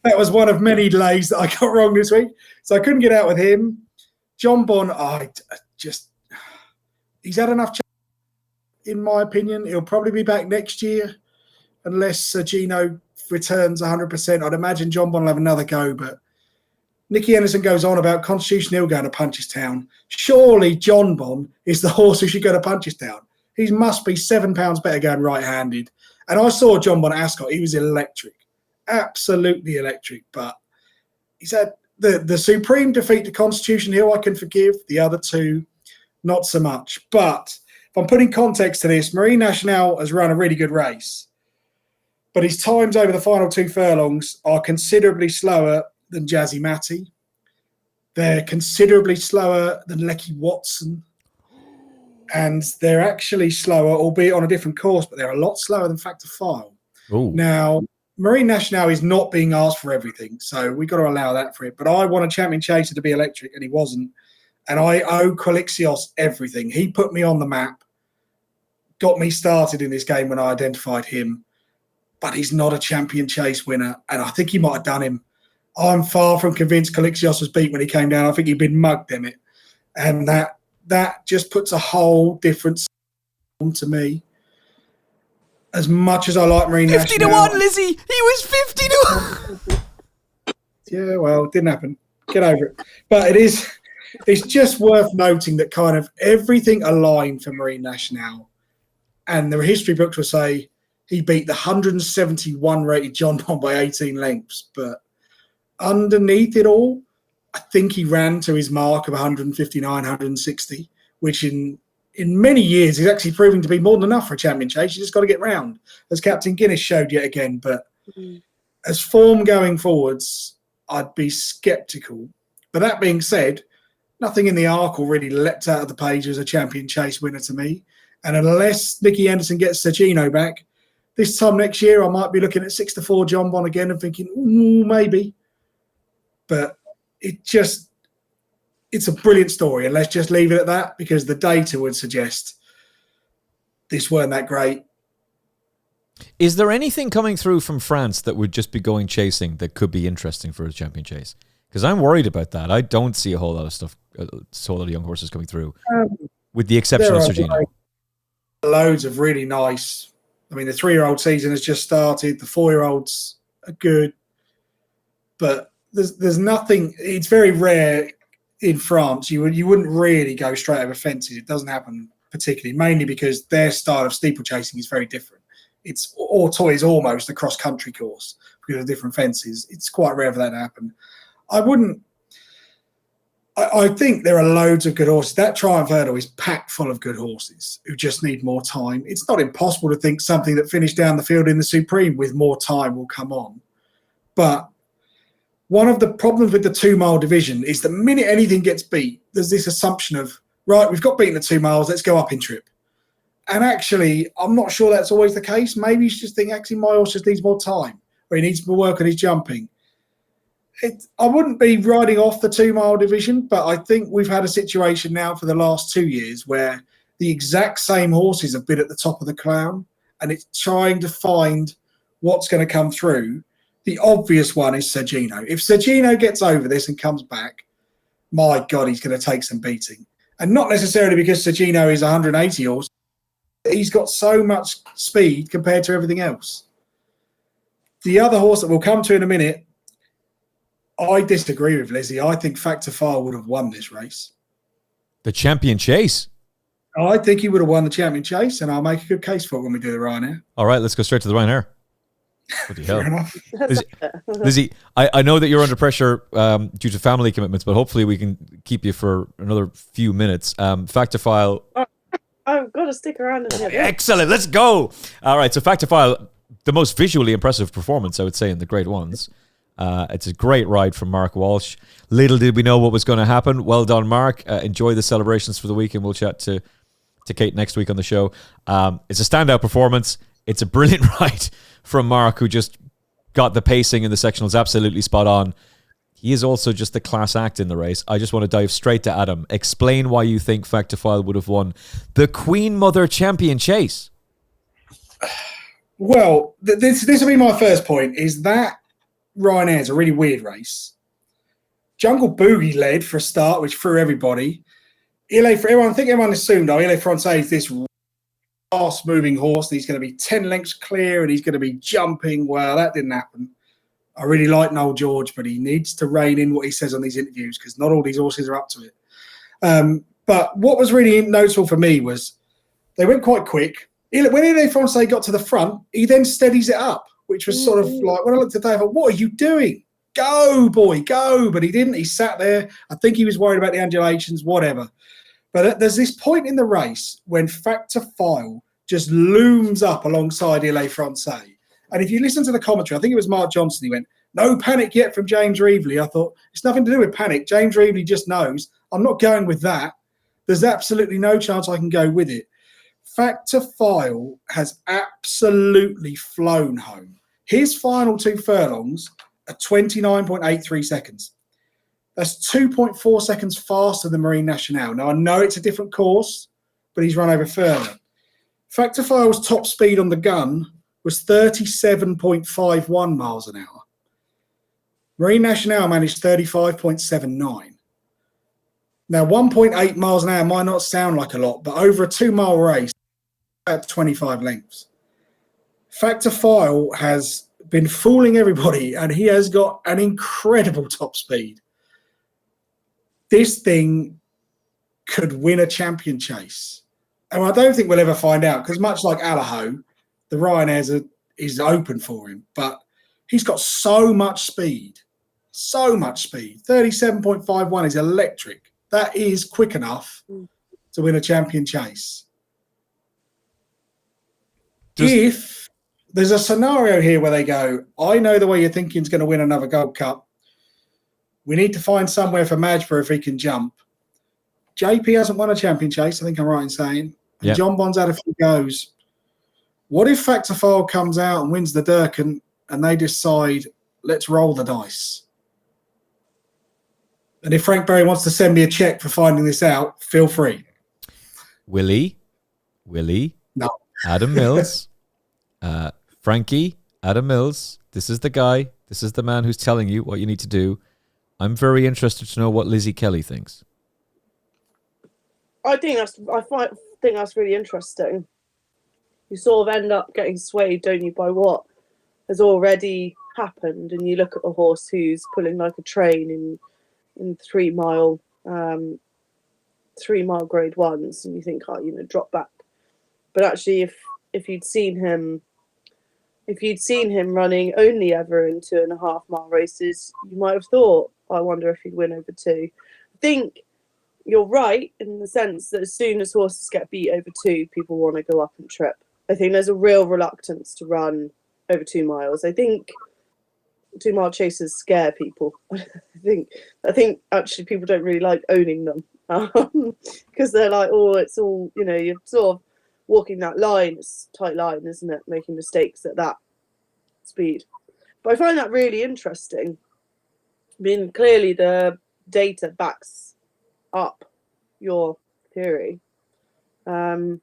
that was one of many delays that I got wrong this week. So I couldn't get out with him. Jonbon, he's had enough. In my opinion, he'll probably be back next year unless Gino returns 100%. I'd imagine Jonbon will have another go, but Nicky Henderson goes on about Constitution Hill going to Punchestown. Surely Jonbon is the horse who should go to Punchestown. He must be £7 better going right-handed. And I saw Jonbon at Ascot. He was electric, absolutely electric. But he's had the supreme defeat to Constitution Hill I can forgive. The other two, not so much. But if I'm putting context to this, Marine Nationale has run a really good race. But his times over the final 2 furlongs are considerably slower than Jazzy Matty. They're considerably slower than Lecky Watson. And they're actually slower, albeit on a different course, but they're a lot slower than Factor File. Ooh. Now, Marine Nationale is not being asked for everything, so we've got to allow that for it. But I want a champion chaser to be electric, and he wasn't. And I owe Quilixios everything. He put me on the map, got me started in this game when I identified him, but he's not a champion chase winner, and I think he might have done him. I'm far from convinced Quilixios was beat when he came down. I think he'd been mugged, damn it. And that just puts a whole different on to me. As much as I like Marine 50 Nationale, to 1, Lizzie! He was 50 to 1! Yeah, well, it didn't happen. Get over it. But it's just worth noting that kind of everything aligned for Marine Nationale. And the history books will say he beat the 171 rated Jonbon by 18 lengths. But underneath it all, I think he ran to his mark of 159, 160, which in many years is actually proving to be more than enough for a champion chase. You just got to get round, as Captain Guinness showed yet again. But as form going forwards, I'd be sceptical. But that being said, nothing in the arc already leapt out of the page as a champion chase winner to me. And unless Nicky Anderson gets Sergino back, this time next year I might be looking at 6 to 4 Jonbon again and thinking, maybe. But it's a brilliant story, and let's just leave it at that, because the data would suggest this weren't that great. Is there anything coming through from France that would just be going chasing that could be interesting for a champion chase? Because I'm worried about that. I don't see a whole lot of stuff, a whole lot of young horses coming through, with the exception of Sergino. Loads of really nice. I mean, the 3-year-old season has just started. The 4-year-olds are good, but there's nothing. It's very rare in France. You wouldn't really go straight over fences. It doesn't happen particularly, mainly because their style of steeplechasing is very different. It's Auteuil is almost a cross-country course because of different fences. It's quite rare for that to happen. I think there are loads of good horses. That Triumph Hurdle is packed full of good horses who just need more time. It's not impossible to think something that finished down the field in the Supreme with more time will come on. But one of the problems with the 2 mile division is the minute anything gets beat, there's this assumption of, right, we've got beaten at 2 miles, let's go up in trip. And actually, I'm not sure that's always the case. Maybe you should just think, actually, my horse just needs more time, or he needs more work on his jumping. I wouldn't be riding off the 2 mile division, but I think we've had a situation now for the last 2 years where the exact same horses have been at the top of the crown, and it's trying to find what's going to come through. The obvious one is Sergino. If Sergino gets over this and comes back, my God, he's going to take some beating. And not necessarily because Sergino is 180 horse. He's got so much speed compared to everything else. The other horse that we'll come to in a minute, I disagree with Lizzie. I think Factor File would have won this race. The champion chase? I think he would have won the champion chase, and I'll make a good case for it when we do the Ryanair. All right, let's go straight to the Ryanair. What the hell? Fair enough. Lizzie, I know that you're under pressure due to family commitments, but hopefully we can keep you for another few minutes. Factor File. I've got to stick around in here. Excellent, let's go. All right, so Factor File, the most visually impressive performance, I would say, in the Grade 1s. It's a great ride from Mark Walsh. Little did we know what was going to happen. Well done, Mark. Enjoy the celebrations for the week, and we'll chat to Kate next week on the show. It's a standout performance. It's a brilliant ride from Mark, who just got the pacing in the sectionals absolutely spot on. He is also just the class act in the race. I just want to dive straight to Adam. Explain why you think Factor File would have won the Queen Mother Champion Chase. Well, this will be my first point, is that Ryanair's a really weird race. Jungle Boogie led for a start, which threw everybody. I think everyone assumed, Ile Francais is this fast-moving horse, and he's going to be 10 lengths clear, and he's going to be jumping. Well, that didn't happen. I really like Noel George, but he needs to rein in what he says on these interviews because not all these horses are up to it. But what was really noticeable for me was they went quite quick. When Ile Francais got to the front, he then steadies it up, which was sort of like, when I looked at Dave, I thought, what are you doing? Go, boy, go. But he didn't. He sat there. I think he was worried about the undulations, whatever. But there's this point in the race when Factor File just looms up alongside Ile Francais. And if you listen to the commentary, I think it was Mark Johnson, he went, no panic yet from James Reevely. I thought, it's nothing to do with panic. James Reevely just knows I'm not going with that. There's absolutely no chance I can go with it. Factor File has absolutely flown home. His final 2 furlongs are 29.83 seconds. That's 2.4 seconds faster than Marine Nationale. Now, I know it's a different course, but he's run over further. Factor File's top speed on the gun was 37.51 miles an hour. Marine Nationale managed 35.79. Now, 1.8 miles an hour might not sound like a lot, but over a 2-mile race, at 25 lengths. Factor File has been fooling everybody, and he has got an incredible top speed. This thing could win a champion chase. And I don't think we'll ever find out, because much like Allaho, the Ryanair is open for him. But he's got so much speed. 37.51 is electric. That is quick enough to win a champion chase. If there's a scenario here where they go, I know the way you're thinking is going to win another Gold Cup. We need to find somewhere for Majborough if he can jump. JP hasn't won a champion chase, I think I'm right in saying. And Jonbon's had a few goes. What if Factor File comes out and wins the Durkin and they decide, let's roll the dice? And if Frank Berry wants to send me a check for finding this out, feel free. Willie, no. Adam Mills, Frankie, Adam Mills, this is the guy, this is the man who's telling you what you need to do. I'm very interested to know what Lizzie Kelly thinks. I think that's really interesting. You sort of end up getting swayed, don't you, by what has already happened, and you look at a horse who's pulling like a train in 3 mile grade ones, and you think, drop back. But actually, if you'd seen him running only ever in 2.5 mile races, you might have thought, I wonder if he'd win over 2. I think you're right in the sense that as soon as horses get beat over 2, people want to go up and trip. I think there's a real reluctance to run over 2 miles. I think 2 mile chases scare people. I think actually people don't really like owning them because they're like, it's all, you're sort of walking that line. It's a tight line, isn't it? Making mistakes at that speed. But I find that really interesting. I mean, clearly the data backs up your theory. And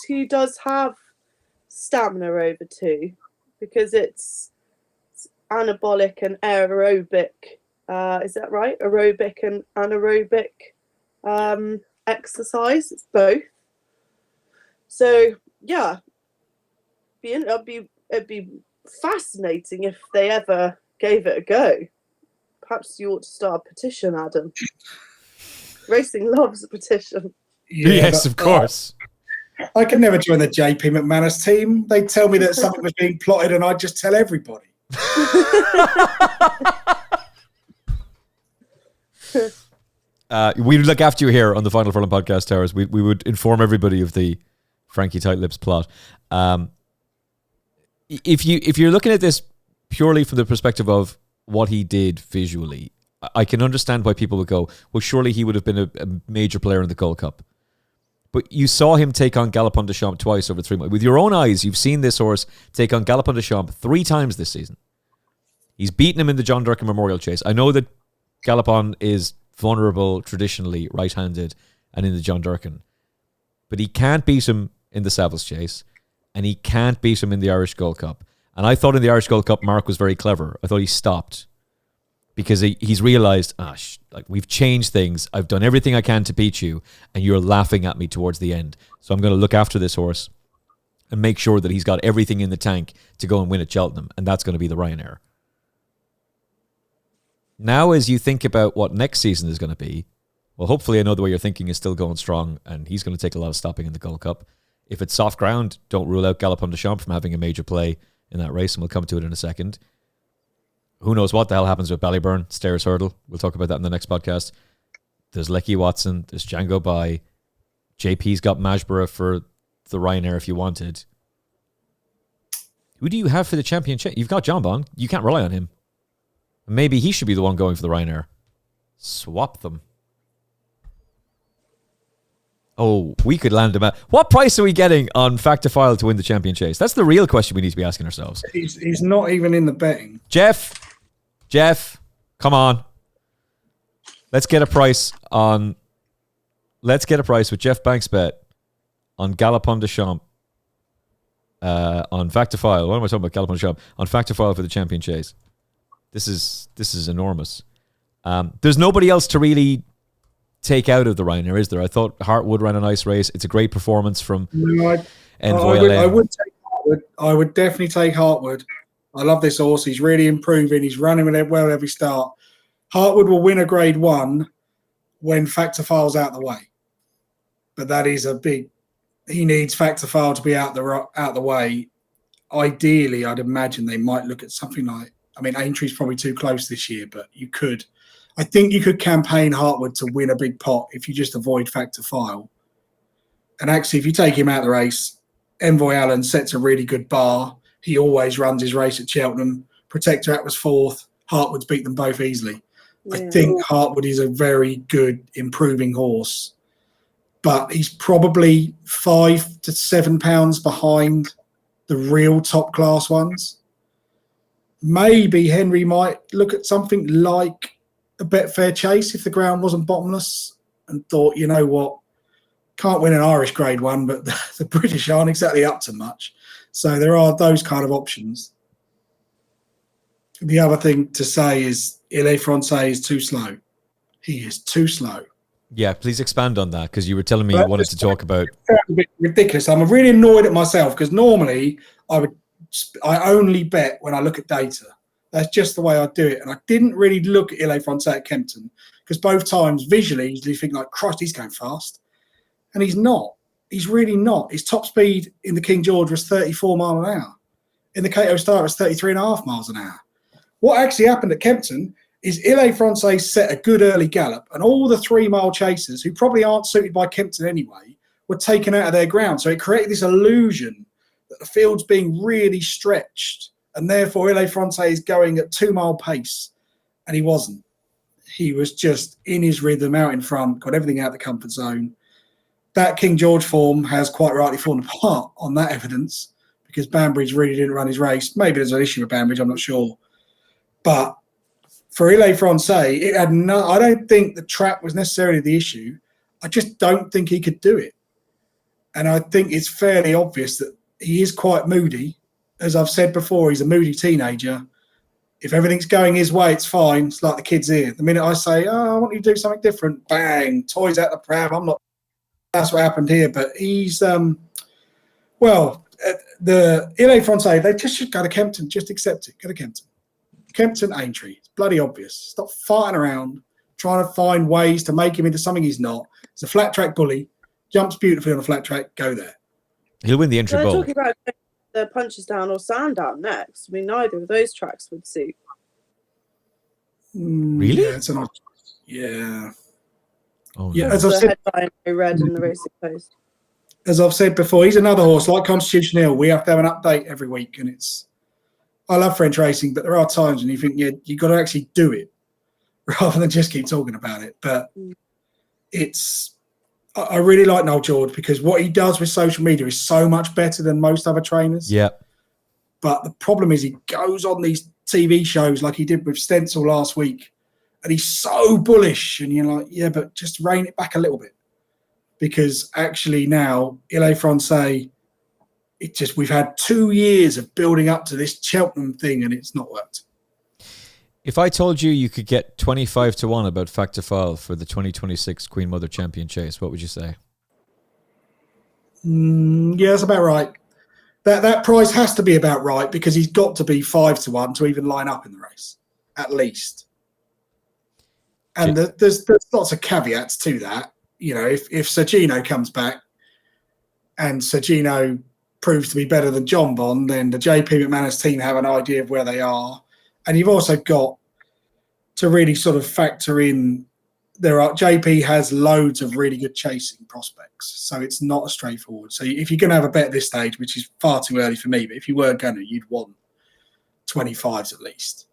who does have stamina over 2 because it's anabolic and aerobic. Is that right? Aerobic and anaerobic exercise. It's both. So yeah, it'd be fascinating if they ever gave it a go. Perhaps you ought to start a petition, Adam. Racing loves a petition. Yeah, yes, of course. I could never join the JP McManus team. They'd tell me that something was being plotted and I'd just tell everybody. We'd look after you here on the Final Furlong podcast, Towers. We would inform everybody of the Frankie Tight Lips plot. If you're looking at this purely from the perspective of what he did visually, I can understand why people would go, well, surely he would have been a major player in the Gold Cup. But you saw him take on Galopin Des Champs twice over 3 months. With your own eyes, you've seen this horse take on Galopin Des Champs 3 times this season. He's beaten him in the John Durkin Memorial Chase. I know that Galopin is vulnerable, traditionally right-handed, and in the John Durkin. but he can't beat him in the Savills Chase, and he can't beat him in the Irish Gold Cup. And I thought in the Irish Gold Cup, Mark was very clever. I thought he stopped because he's realised, like we've changed things. I've done everything I can to beat you, and you're laughing at me towards the end. So I'm going to look after this horse and make sure that he's got everything in the tank to go and win at Cheltenham, and that's going to be the Ryanair. Now, as you think about what next season is going to be, well, hopefully I know the way you're thinking is still going strong, and he's going to take a lot of stopping in the Gold Cup. If it's soft ground, don't rule out Galopin Des Champs from having a major play in that race, and we'll come to it in a second. Who knows what the hell happens with Ballyburn, Stairs Hurdle. We'll talk about that in the next podcast. There's Lecky Watson, there's Django By. JP's got Majborough for the Ryanair if you wanted. Who do you have for the championship? You've got Jonbon. You can't rely on him. Maybe he should be the one going for the Ryanair. Swap them. Oh, we could land him at... What price are we getting on Factor File to win the Champion Chase? That's the real question we need to be asking ourselves. He's not even in the betting. Jeff, come on. Let's get a price with Jeff Banks bet on Galopin Des Champs on Factor File. What am I talking about? Galopin Des Champs on Factor File for the Champion Chase. This is enormous. There's nobody else to really take out of the Ryanair, is there? I thought Hartwood ran a nice race. It's a great performance from Envoy. I would definitely take Hartwood. I love this horse. He's really improving. He's running well every start. Hartwood will win a Grade 1 when Factor File's out the way. But that is a big... He needs Factor File to be out the way. Ideally, I'd imagine they might look at something like... I mean, Aintree's probably too close this year, but you could... I think you could campaign Hartwood to win a big pot if you just avoid Factor File. And actually, if you take him out of the race, Envoy Allen sets a really good bar. He always runs his race at Cheltenham. Protectorat was 4th. Hartwood's beat them both easily. Yeah. I think Hartwood is a very good, improving horse. But he's probably £5 to £7 behind the real top-class ones. Maybe Henry might look at something like a Betfair Chase if the ground wasn't bottomless and thought, you know what, can't win an Irish Grade 1, but the British aren't exactly up to much. So there are those kind of options. The other thing to say is Il Francais is too slow. He is too slow. Yeah, please expand on that because you were telling me you wanted to talk about... A bit ridiculous. I'm really annoyed at myself because normally I only bet when I look at data. That's just the way I do it. And I didn't really look at Il Francais at Kempton because both times visually you think like, Christ, he's going fast. And he's not. He's really not. His top speed in the King George was 34 miles an hour. In the Kauto Star, it was 33.5 miles an hour. What actually happened at Kempton is Il Francais set a good early gallop and all the 3-mile chasers, who probably aren't suited by Kempton anyway, were taken out of their ground. So it created this illusion that the field's being really stretched and therefore Il Francais is going at 2-mile pace. And he wasn't. He was just in his rhythm, out in front, got everything out of the comfort zone. That King George form has quite rightly fallen apart on that evidence because Banbridge really didn't run his race. Maybe there's an issue with Banbridge, I'm not sure. But for Il Francais, it had I don't think the track was necessarily the issue. I just don't think he could do it. And I think it's fairly obvious that he is quite moody. As I've said before, he's a moody teenager. If everything's going his way, it's fine. It's like the kids here. The minute I say, I want you to do something different, bang, toys out the pram. I'm not. That's what happened here. But he's, the Il Francais, they just should go to Kempton. Just accept it. Go to Kempton. Kempton, Aintree. It's bloody obvious. Stop fighting around, trying to find ways to make him into something he's not. He's a flat track bully. Jumps beautifully on a flat track. Go there. He'll win the entry bowl. Talking about the Punchestown or Sandown next. I mean, neither of those tracks would suit. Really? Yeah, it's an odd. Yeah. Oh, yeah. no. As I've said, headline I read in the Racing Post. As I've said before, he's another horse like Constitution Hill. We have to have an update every week, and it's. I love French racing, but there are times when you think you got to actually do it rather than just keep talking about it. But it's. I really like Noel George because what he does with social media is so much better than most other trainers. Yeah. But the problem is he goes on these TV shows like he did with Stencil last week, and he's so bullish, and you're like, yeah, but just rein it back a little bit. because actually now Ile-Francais, we've had 2 years of building up to this Cheltenham thing and it's not worked. If I told you you could get 25 to 1 about Factor File for the 2026 Queen Mother Champion Chase, what would you say? Yeah, that's about right. That price has to be about right because he's got to be 5 to 1 to even line up in the race, at least. And there's lots of caveats to that. You know, if Sergino comes back and Sergino proves to be better than Jonbon, then the JP McManus team have an idea of where they are. And you've also got to really sort of factor in JP has loads of really good chasing prospects, so it's not a straightforward. So if you're going to have a bet at this stage, which is far too early for me, but if you were going to, you'd want 25s at least.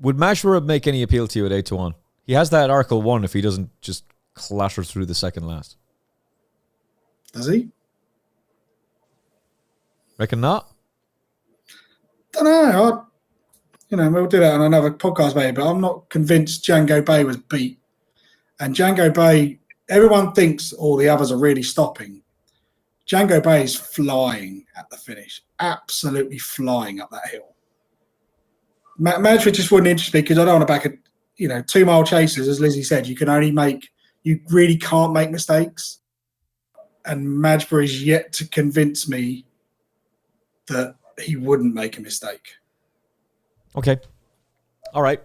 Would Mashwarab make any appeal to you at 8 to 1? He has that Arkle 1 if he doesn't just clatter through the second last. Does he? Reckon not? Don't know. We'll do that on another podcast maybe, but I'm not convinced Django Bay was beat. And Django Bay, everyone thinks all the others are really stopping. Django Bay is flying at the finish, absolutely flying up that hill. Madrid just wouldn't interest me because I don't want to back 2 mile chasers, as Lizzie said. You really can't make mistakes. And Madgebury's yet to convince me that he wouldn't make a mistake. Okay. All right.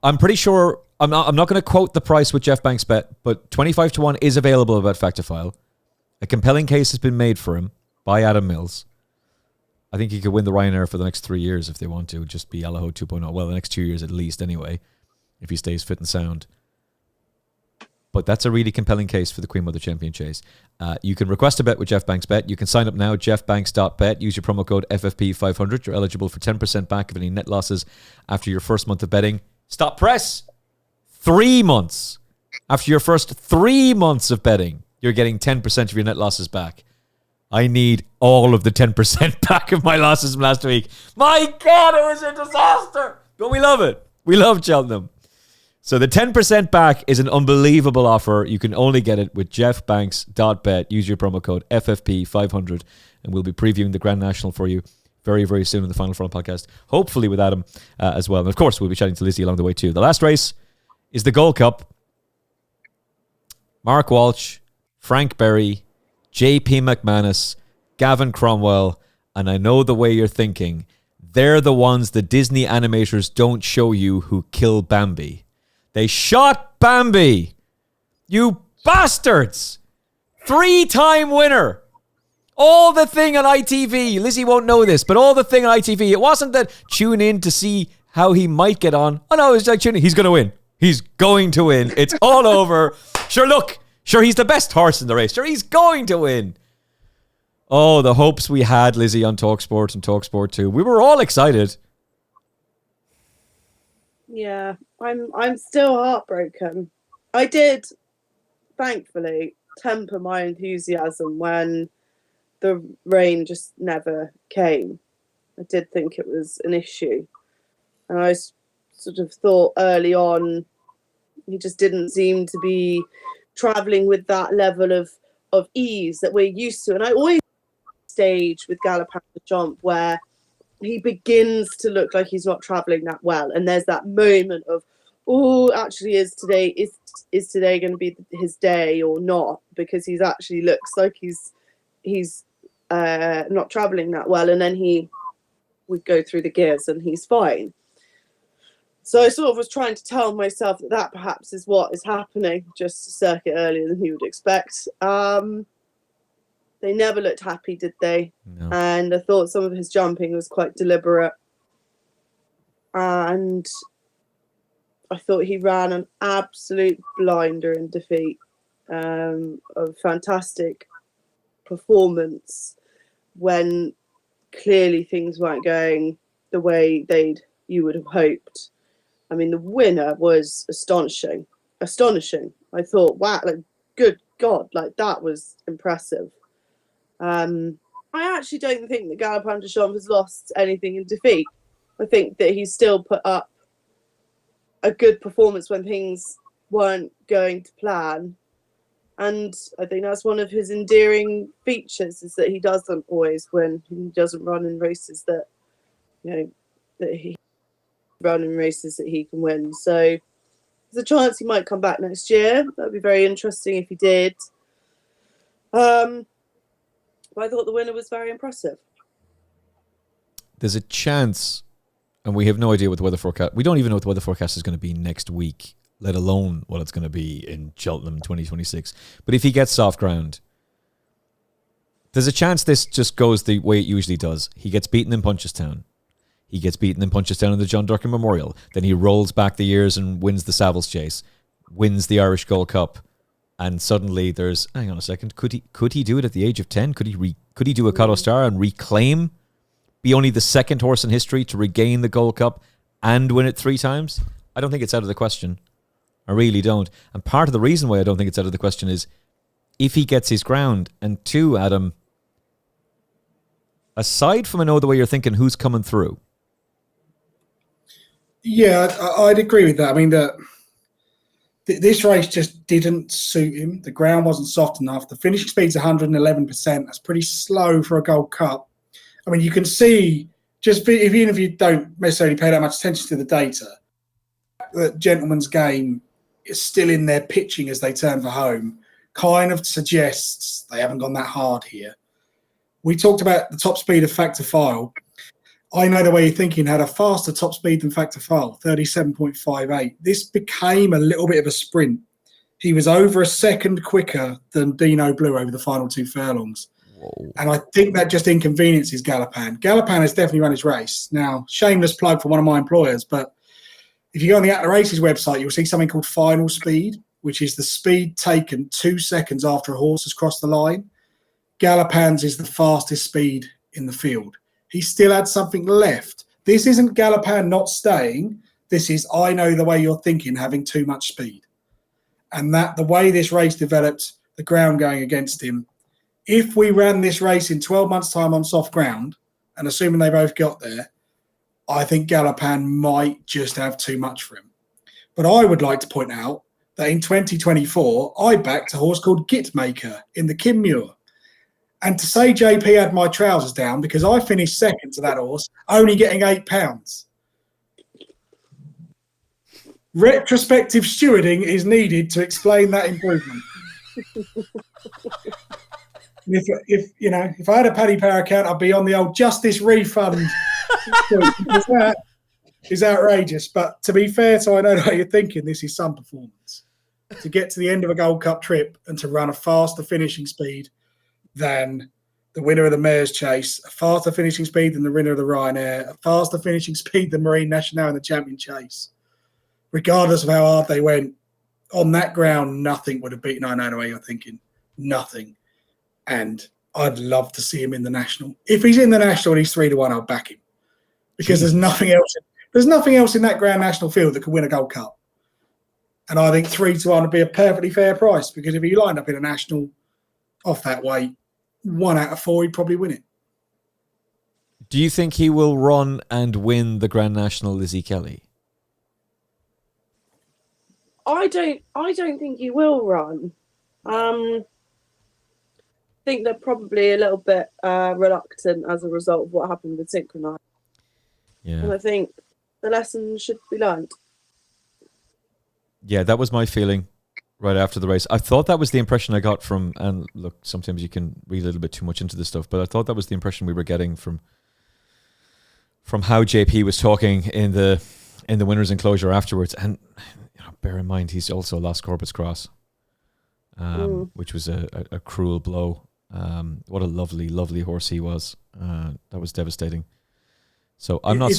I'm pretty sure I'm not going to quote the price with Jeff Banks' bet, but 25 to 1 is available about Factifile. A compelling case has been made for him by Adam Mills. I think he could win the Ryanair for the next 3 years if they want to. Just be Allaho 2.0. Well, the next 2 years at least anyway, if he stays fit and sound. But that's a really compelling case for the Queen Mother Champion Chase. You can request a bet with Jeff Banks' bet. You can sign up now, jeffbanks.bet. Use your promo code FFP500. You're eligible for 10% back of any net losses after your first month of betting. Stop press! 3 months. After your first 3 months of betting, you're getting 10% of your net losses back. I need all of the 10% back of my losses from last week. My God, it was a disaster! But we love it. We love Cheltenham. So the 10% back is an unbelievable offer. You can only get it with jeffbanks.bet. Use your promo code FFP500 and we'll be previewing the Grand National for you very, very soon in the Final Furlong podcast. Hopefully with Adam as well. And of course, we'll be chatting to Lizzie along the way too. The last race is the Gold Cup. Mark Walsh, Frank Berry, JP McManus, Gavin Cromwell, and I know the way you're thinking. They're the ones the Disney animators don't show you who kill Bambi. They shot Bambi. You bastards. 3-time winner. All the thing on ITV. Lizzie won't know this, but all the thing on ITV. It wasn't that tune in to see how he might get on. Oh no, it's like tune in. He's going to win. He's going to win. It's all over. Sure, look. Sure, he's the best horse in the race. Sure, he's going to win. Oh, the hopes we had, Lizzie, on TalkSPORT and TalkSPORT 2. We were all excited. Yeah, I'm still heartbroken. I did, thankfully, temper my enthusiasm when the rain just never came. I did think it was an issue. And I sort of thought early on, he just didn't seem to be travelling with that level of ease that we're used to. And I always stage with Galopin Des Champs where he begins to look like he's not travelling that well. And there's that moment of, oh, actually, is today going to be his day or not? Because he's actually looks like he's not travelling that well. And then he would go through the gears and he's fine. So I sort of was trying to tell myself that perhaps is what is happening, just a circuit earlier than you would expect. They never looked happy, did they? No. And I thought some of his jumping was quite deliberate. And I thought he ran an absolute blinder in defeat. A fantastic performance when clearly things weren't going the way you would have hoped. I mean, the winner was astonishing. I thought, wow, like, good God, like that was impressive. I actually don't think that Galopin Des Champs has lost anything in defeat. I think that he's still put up a good performance when things weren't going to plan. And I think that's one of his endearing features, is that he doesn't always win. He doesn't run in races that, that he can win. So there's a chance he might come back next year. That'd be very interesting if he did. But I thought the winner was very impressive. There's a chance, and we have no idea what the weather forecast. We don't even know what the weather forecast is going to be next week, let alone what it's going to be in Cheltenham 2026. But if he gets soft ground, there's a chance this just goes the way it usually does. He gets beaten in Punchestown. He gets beaten in Punchestown in the John Durkin Memorial. Then he rolls back the years and wins the Savills Chase, wins the Irish Gold Cup, and suddenly there's, hang on a second, could he do it at the age of 10? Could he do a Kauto Star and reclaim, be only the second horse in history to regain the Gold Cup and win it 3 times? I don't think it's out of the question. I really don't. And part of the reason why I don't think it's out of the question is if he gets his ground. And 2, Adam, aside from I know the way you're thinking, who's coming through? Yeah, I'd agree with that. I mean, this race just didn't suit him. The ground wasn't soft enough. The finishing speed's 111%. That's pretty slow for a Gold Cup. I mean, you can see, even if you don't necessarily pay that much attention to the data, that Gentleman's Game is still in there pitching as they turn for home, kind of suggests they haven't gone that hard here. We talked about the top speed of Factor File. I Know the Way You're Thinking had a faster top speed than Factor File, 37.58. This became a little bit of a sprint. He was over a second quicker than Dino Blue over the final 2 furlongs. Whoa. And I think that just inconveniences Galopin. Galopin has definitely run his race. Now, shameless plug for one of my employers, but if you go on the At the Races website, you'll see something called final speed, which is the speed taken 2 seconds after a horse has crossed the line. Galopin's is the fastest speed in the field. He still had something left. This isn't Galopin not staying. This is I Know the Way You're Thinking having too much speed. And that the way this race developed, the ground going against him, if we ran this race in 12 months' time on soft ground, and assuming they both got there, I think Galopin might just have too much for him. But I would like to point out that in 2024, I backed a horse called Gitmaker in the Kinmure. And to say JP had my trousers down because I finished second to that horse, only getting £8. Retrospective stewarding is needed to explain that improvement. If I had a Paddy Power account, I'd be on the old justice refund. That is outrageous. But to be fair, so I know how you're thinking, this is some performance. To get to the end of a Gold Cup trip and to run a faster finishing speed than the winner of the Mayor's Chase, a faster finishing speed than the winner of the Ryanair, a faster finishing speed than Marine Nationale in the Champion Chase. Regardless of how hard they went, on that ground, nothing would have beaten I Know the Way You're Thinking. Nothing. And I'd love to see him in the National. If he's in the National and he's 3-1, I'll back him. Because there's nothing else. There's nothing else in that Grand National field that could win a Gold Cup. And I think 3-1 would be a perfectly fair price, because if he lined up in a National off that weight, 1 out of 4, he'd probably win it. Do you think he will run and win the Grand National, Lizzie Kelly? I don't think he will run. I think they're probably a little bit reluctant as a result of what happened with Synchronized. Yeah. And I think the lesson should be learned. Yeah, that was my feeling right after the race. I thought that was the impression I got from, and look, sometimes you can read a little bit too much into this stuff, but I thought that was the impression we were getting from how JP was talking in the winner's enclosure afterwards. And bear in mind, he's also lost Corbett's Cross, which was a cruel blow. What a lovely, lovely horse he was. That was devastating. So I'm not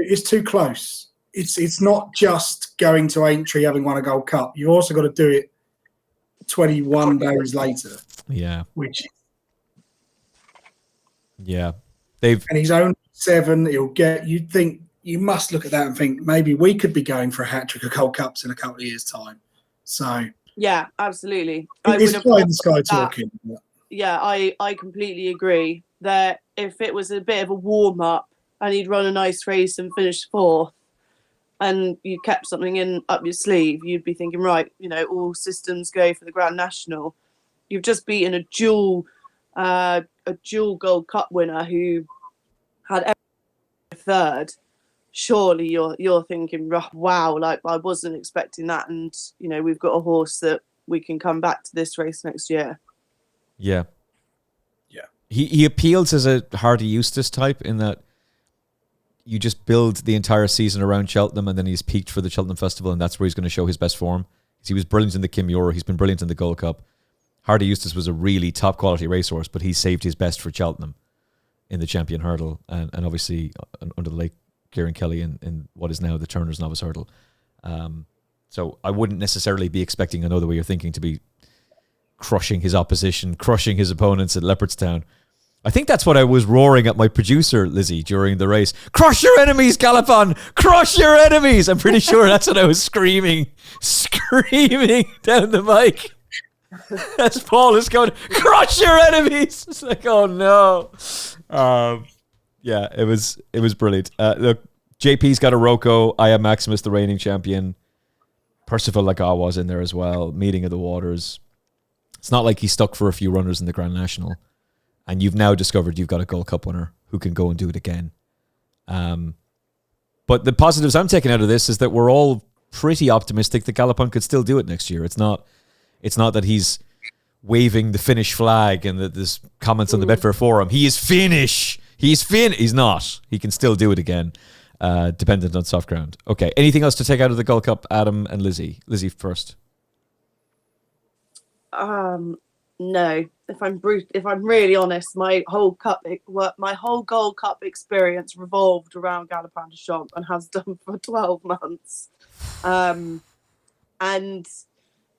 it's too close. It's not just going to Aintree having won a Gold Cup. You've also got to do it 21 days later. Yeah. And he's only 7. You'd think, you must look at that and think maybe we could be going for a hat-trick of Gold Cups in a couple of years' time. So yeah, absolutely. It's fine, the sky talking. Yeah, I completely agree that if it was a bit of a warm-up and he'd run a nice race and finish 4th, and you kept something in up your sleeve, you'd be thinking, right, all systems go for the Grand National. You've just beaten a dual Gold Cup winner who had every third. Surely you're thinking, wow, like I wasn't expecting that, and we've got a horse that we can come back to this race next year. Yeah. He appeals as a Hardy Eustace type in that you just build the entire season around Cheltenham, and then he's peaked for the Cheltenham Festival, and that's where he's going to show his best form. He was brilliant in the Kimura. He's been brilliant in the Gold Cup. Hardy Eustace was a really top quality racehorse, but he saved his best for Cheltenham in the Champion Hurdle, and obviously under the late Kieran Kelly in what is now the Turner's Novice Hurdle. So I wouldn't necessarily be expecting Another Way You're Thinking to be crushing his opposition, crushing his opponents at Leopardstown. I think that's what I was roaring at my producer, Lizzie, during the race. Crush your enemies, Galopin! Crush your enemies! I'm pretty sure that's what I was screaming down the mic. As Paul is going, crush your enemies! It's like, oh no. Yeah, it was brilliant. Look, JP's got a Rocco. I am Maximus, the reigning champion. Percival Lagat was in there as well. Meeting of the Waters. It's not like he's stuck for a few runners in the Grand National. And you've now discovered you've got a Gold Cup winner who can go and do it again. But the positives I'm taking out of this is that we're all pretty optimistic that Galopin could still do it next year. It's not that he's waving the Finnish flag and that there's comments on the Betfair forum. He is Finnish. He's not. He can still do it again, dependent on soft ground. Okay. Anything else to take out of the Gold Cup, Adam and Lizzie? Lizzie first. No. If I'm really honest, my whole Gold Cup experience revolved around Galopin Des Champs and has done for 12 months. And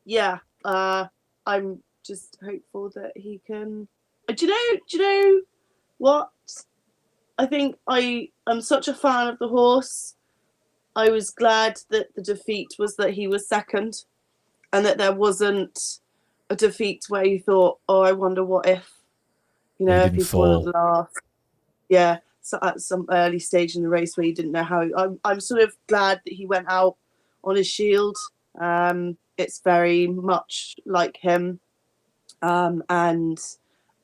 yeah, I'm just hopeful that he can. Do you know what? I think I am such a fan of the horse. I was glad that the defeat was that he was second, and that there wasn't a defeat where you thought, oh, I wonder what if, if he would have last. Yeah, so at some early stage in the race where you didn't know how. I'm sort of glad that he went out on his shield. It's very much like him, and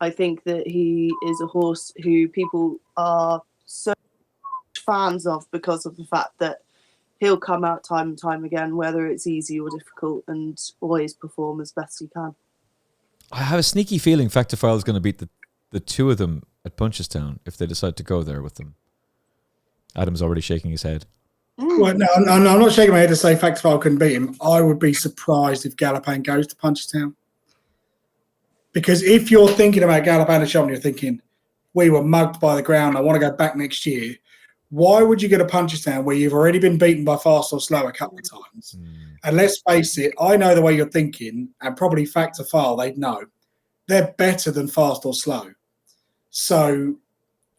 I think that he is a horse who people are so fans of because of the fact that he'll come out time and time again, whether it's easy or difficult, and always perform as best he can. I have a sneaky feeling Factifile is going to beat the two of them at Punchestown if they decide to go there with them. Adam's already shaking his head. Well, no, I'm not shaking my head to say Factifile couldn't beat him. I would be surprised if Galopin goes to Punchestown. Because if you're thinking about Galopin Des Champs, you're thinking, we were mugged by the ground, I want to go back next year. Why would you go to Punchestown where you've already been beaten by Fast or Slow a couple of times? And let's face it, I know the way you're thinking, and probably Factifile, they'd know. They're better than Fast or Slow. So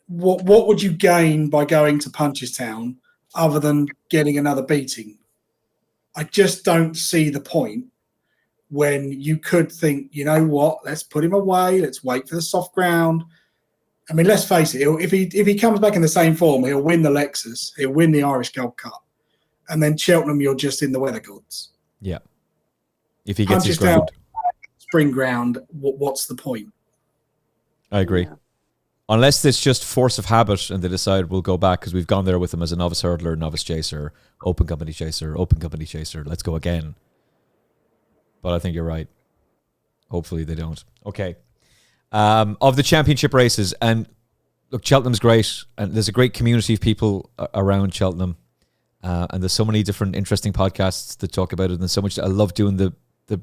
what would you gain by going to Punchestown other than getting another beating? I just don't see the point when you could think, you know what, let's put him away, let's wait for the soft ground. I mean, let's face it, if he comes back in the same form, he'll win the Lexus, he'll win the Irish Gold Cup, and then Cheltenham, you're just in the weather gods. Yeah. If he gets his ground. Spring ground, what's the point? I agree. Yeah. Unless it's just force of habit and they decide we'll go back because we've gone there with him as a novice hurdler, novice chaser, open company chaser, let's go again. But I think you're right. Hopefully they don't. Okay. Of the championship races, and look, Cheltenham's great, and there's a great community of people around Cheltenham, and there's so many different interesting podcasts that talk about it, and so much. I love doing the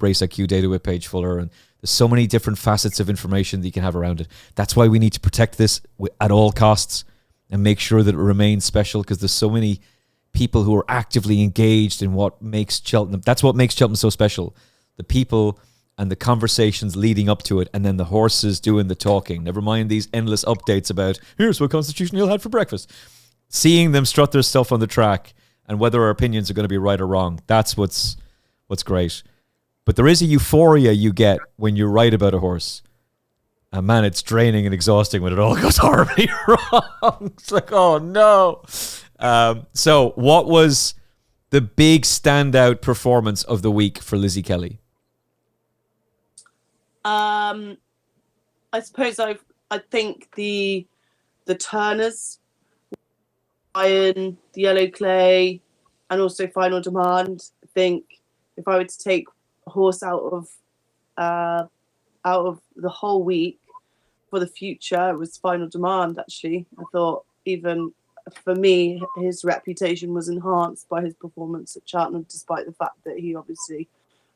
Race IQ data with Paige Fuller, and there's so many different facets of information that you can have around it. That's why we need to protect this at all costs and make sure that it remains special, because there's so many people who are actively engaged in what makes Cheltenham. That's what makes Cheltenham so special. The people and the conversations leading up to it, and then the horses doing the talking. Never mind these endless updates about, here's what Constitution Hill had for breakfast. Seeing them strut their stuff on the track and whether our opinions are going to be right or wrong. That's what's great. But there is a euphoria you get when you write about a horse. And man, it's draining and exhausting when it all goes horribly wrong. It's like, oh no. So what was the big standout performance of the week for Lizzie Kelly? I suppose I think the Turners, Iron, the Yellow Clay, and also Final Demand. I think if I were to take a horse out of the whole week for the future, it was Final Demand. Actually, I thought even for me, his reputation was enhanced by his performance at Cheltenham, despite the fact that he obviously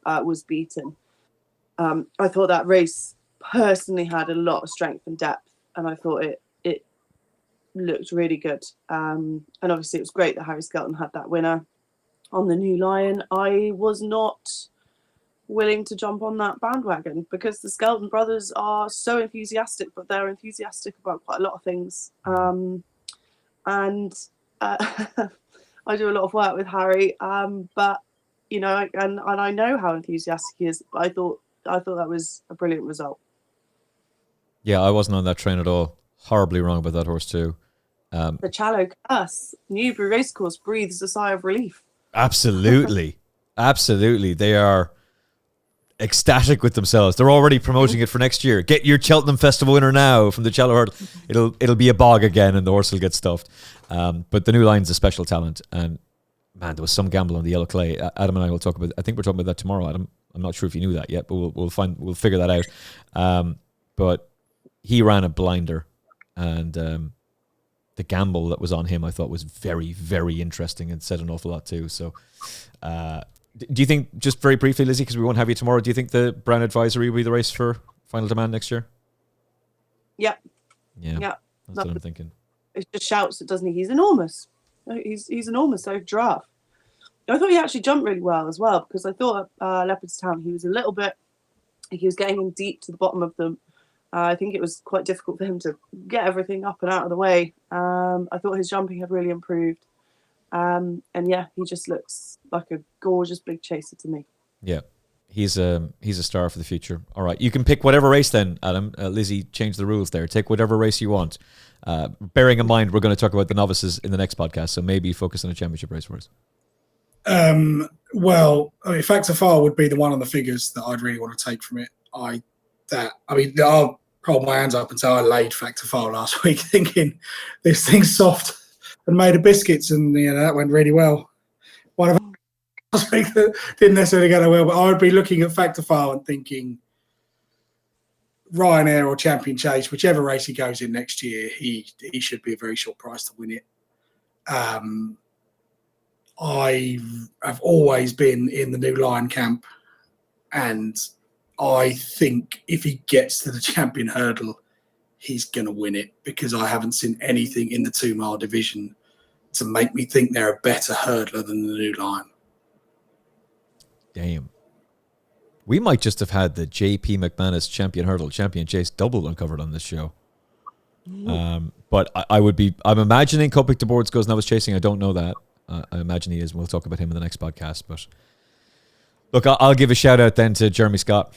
was beaten. I thought that race personally had a lot of strength and depth, and I thought it looked really good. And obviously it was great that Harry Skelton had that winner on the New Lion. I was not willing to jump on that bandwagon because the Skelton brothers are so enthusiastic, but they're enthusiastic about quite a lot of things. And I do a lot of work with Harry, but you know, and I know how enthusiastic he is. But I thought that was a brilliant result. Yeah, I wasn't on that train at all. Horribly wrong about that horse too. The Challow Curse, Newbury Racecourse breathes a sigh of relief. Absolutely. Absolutely. They are ecstatic with themselves. They're already promoting it for next year. Get your Cheltenham Festival winner now from the Challow Hurdle. It'll be a bog again and the horse will get stuffed. But the New Lion's a special talent. And man, there was some gamble on the Yellow Clay. Adam and I will talk about, I think we're talking about that tomorrow, Adam. I'm not sure if you knew that yet, but we'll figure that out. But he ran a blinder, and the gamble that was on him I thought was very, very interesting and said an awful lot too. So do you think, just very briefly, Lizzie, because we won't have you tomorrow, do you think the Brown Advisory will be the race for Final Demand next year? Yeah. That's what I'm thinking. It just shouts, it doesn't he? He's enormous. He's enormous over giraffe. I thought he actually jumped really well as well, because I thought at Leopardstown he was getting in deep to the bottom of them. I think it was quite difficult for him to get everything up and out of the way. I thought his jumping had really improved. And yeah, he just looks like a gorgeous big chaser to me. Yeah, he's a star for the future. All right, you can pick whatever race then, Adam. Lizzie changed the rules there. Take whatever race you want. Bearing in mind, we're going to talk about the novices in the next podcast, so maybe focus on a championship race for us. Well, I mean, Factor File would be the one on the figures that I'd really want to take from it. I'll hold my hands up and say I laid Factor File last week thinking this thing's soft and made of biscuits, and that went really well. One of last week that didn't necessarily go that well, but I would be looking at Factor File and thinking Ryanair or Champion Chase, whichever race he goes in next year, he should be a very short price to win it. I have always been in the New Lion camp, and I think if he gets to the Champion Hurdle, he's going to win it, because I haven't seen anything in the 2 mile division to make me think they're a better hurdler than the New Lion. Damn. We might just have had the JP McManus Champion Hurdle, Champion Chase double uncovered on this show. But I'm imagining Copic de Boards goes novice chasing. I don't know that. I imagine he is. We'll talk about him in the next podcast. But look, I'll give a shout out then to Jeremy Scott.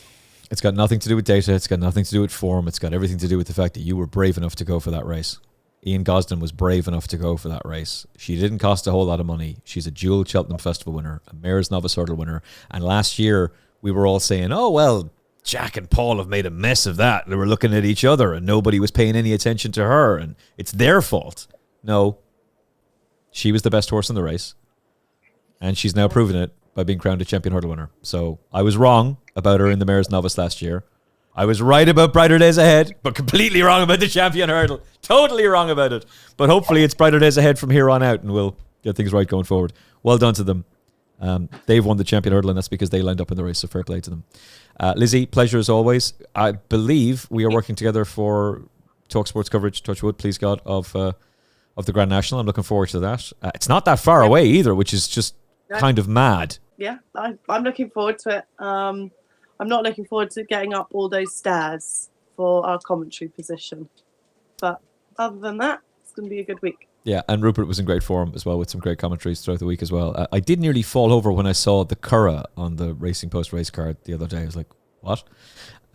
It's got nothing to do with data. It's got nothing to do with form. It's got everything to do with the fact that you were brave enough to go for that race. Ian Gosden was brave enough to go for that race. She didn't cost a whole lot of money. She's a dual Cheltenham Festival winner, a Mayor's Novice Hurdle winner. And last year, we were all saying, oh, well, Jack and Paul have made a mess of that. They were looking at each other and nobody was paying any attention to her and it's their fault. No, she was the best horse in the race. And she's now proven it by being crowned a Champion Hurdle winner. So I was wrong about her in the Mayor's Novice last year. I was right about Brighter Days Ahead, but completely wrong about the Champion Hurdle. Totally wrong about it. But hopefully it's Brighter Days Ahead from here on out and we'll get things right going forward. Well done to them. They've won the Champion Hurdle and that's because they lined up in the race, so fair play to them. Lizzie, pleasure as always. I believe we are working together for TalkSPORT's coverage, touch wood, please God, of the Grand National. I'm looking forward to that. It's not that far away either, which is just kind of mad. Yeah, I'm looking forward to it. I'm not looking forward to getting up all those stairs for our commentary position. But other than that, it's going to be a good week. Yeah, and Rupert was in great form as well with some great commentaries throughout the week as well. I did nearly fall over when I saw the Curragh on the Racing Post race card the other day. I was like, what?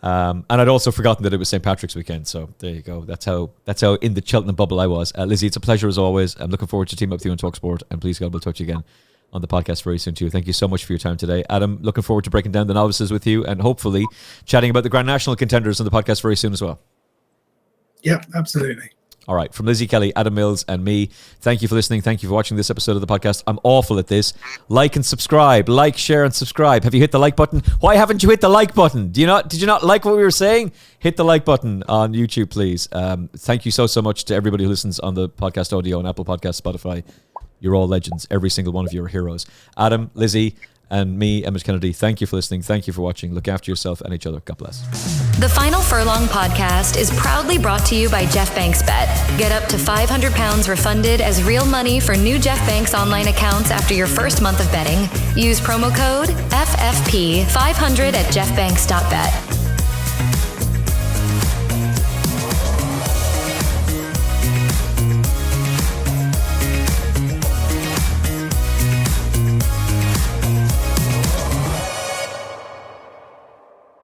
And I'd also forgotten that it was St. Patrick's weekend. So there you go. That's how in the Cheltenham bubble I was. Lizzie, it's a pleasure as always. I'm looking forward to team up with you on TalkSport. And please God, we'll talk to you again on the podcast very soon too. Thank you so much for your time today. Adam, looking forward to breaking down the novices with you and hopefully chatting about the Grand National contenders on the podcast very soon as well. Yeah, absolutely. All right, from Lizzie Kelly, Adam Mills, and me, thank you for listening. Thank you for watching this episode of the podcast. I'm awful at this. Like and subscribe. Like, share, and subscribe. Have you hit the like button? Why haven't you hit the like button? Did you not like what we were saying? Hit the like button on YouTube, please. Thank you so much to everybody who listens on the podcast audio on Apple Podcasts, Spotify. You're all legends. Every single one of you are heroes. Adam, Lizzie, and me, Emmett Kennedy, thank you for listening. Thank you for watching. Look after yourself and each other. God bless. The Final Furlong podcast is proudly brought to you by Jeff Banks Bet. Get up to £500 refunded as real money for new Jeff Banks online accounts after your first month of betting. Use promo code FFP500 at jeffbanks.bet.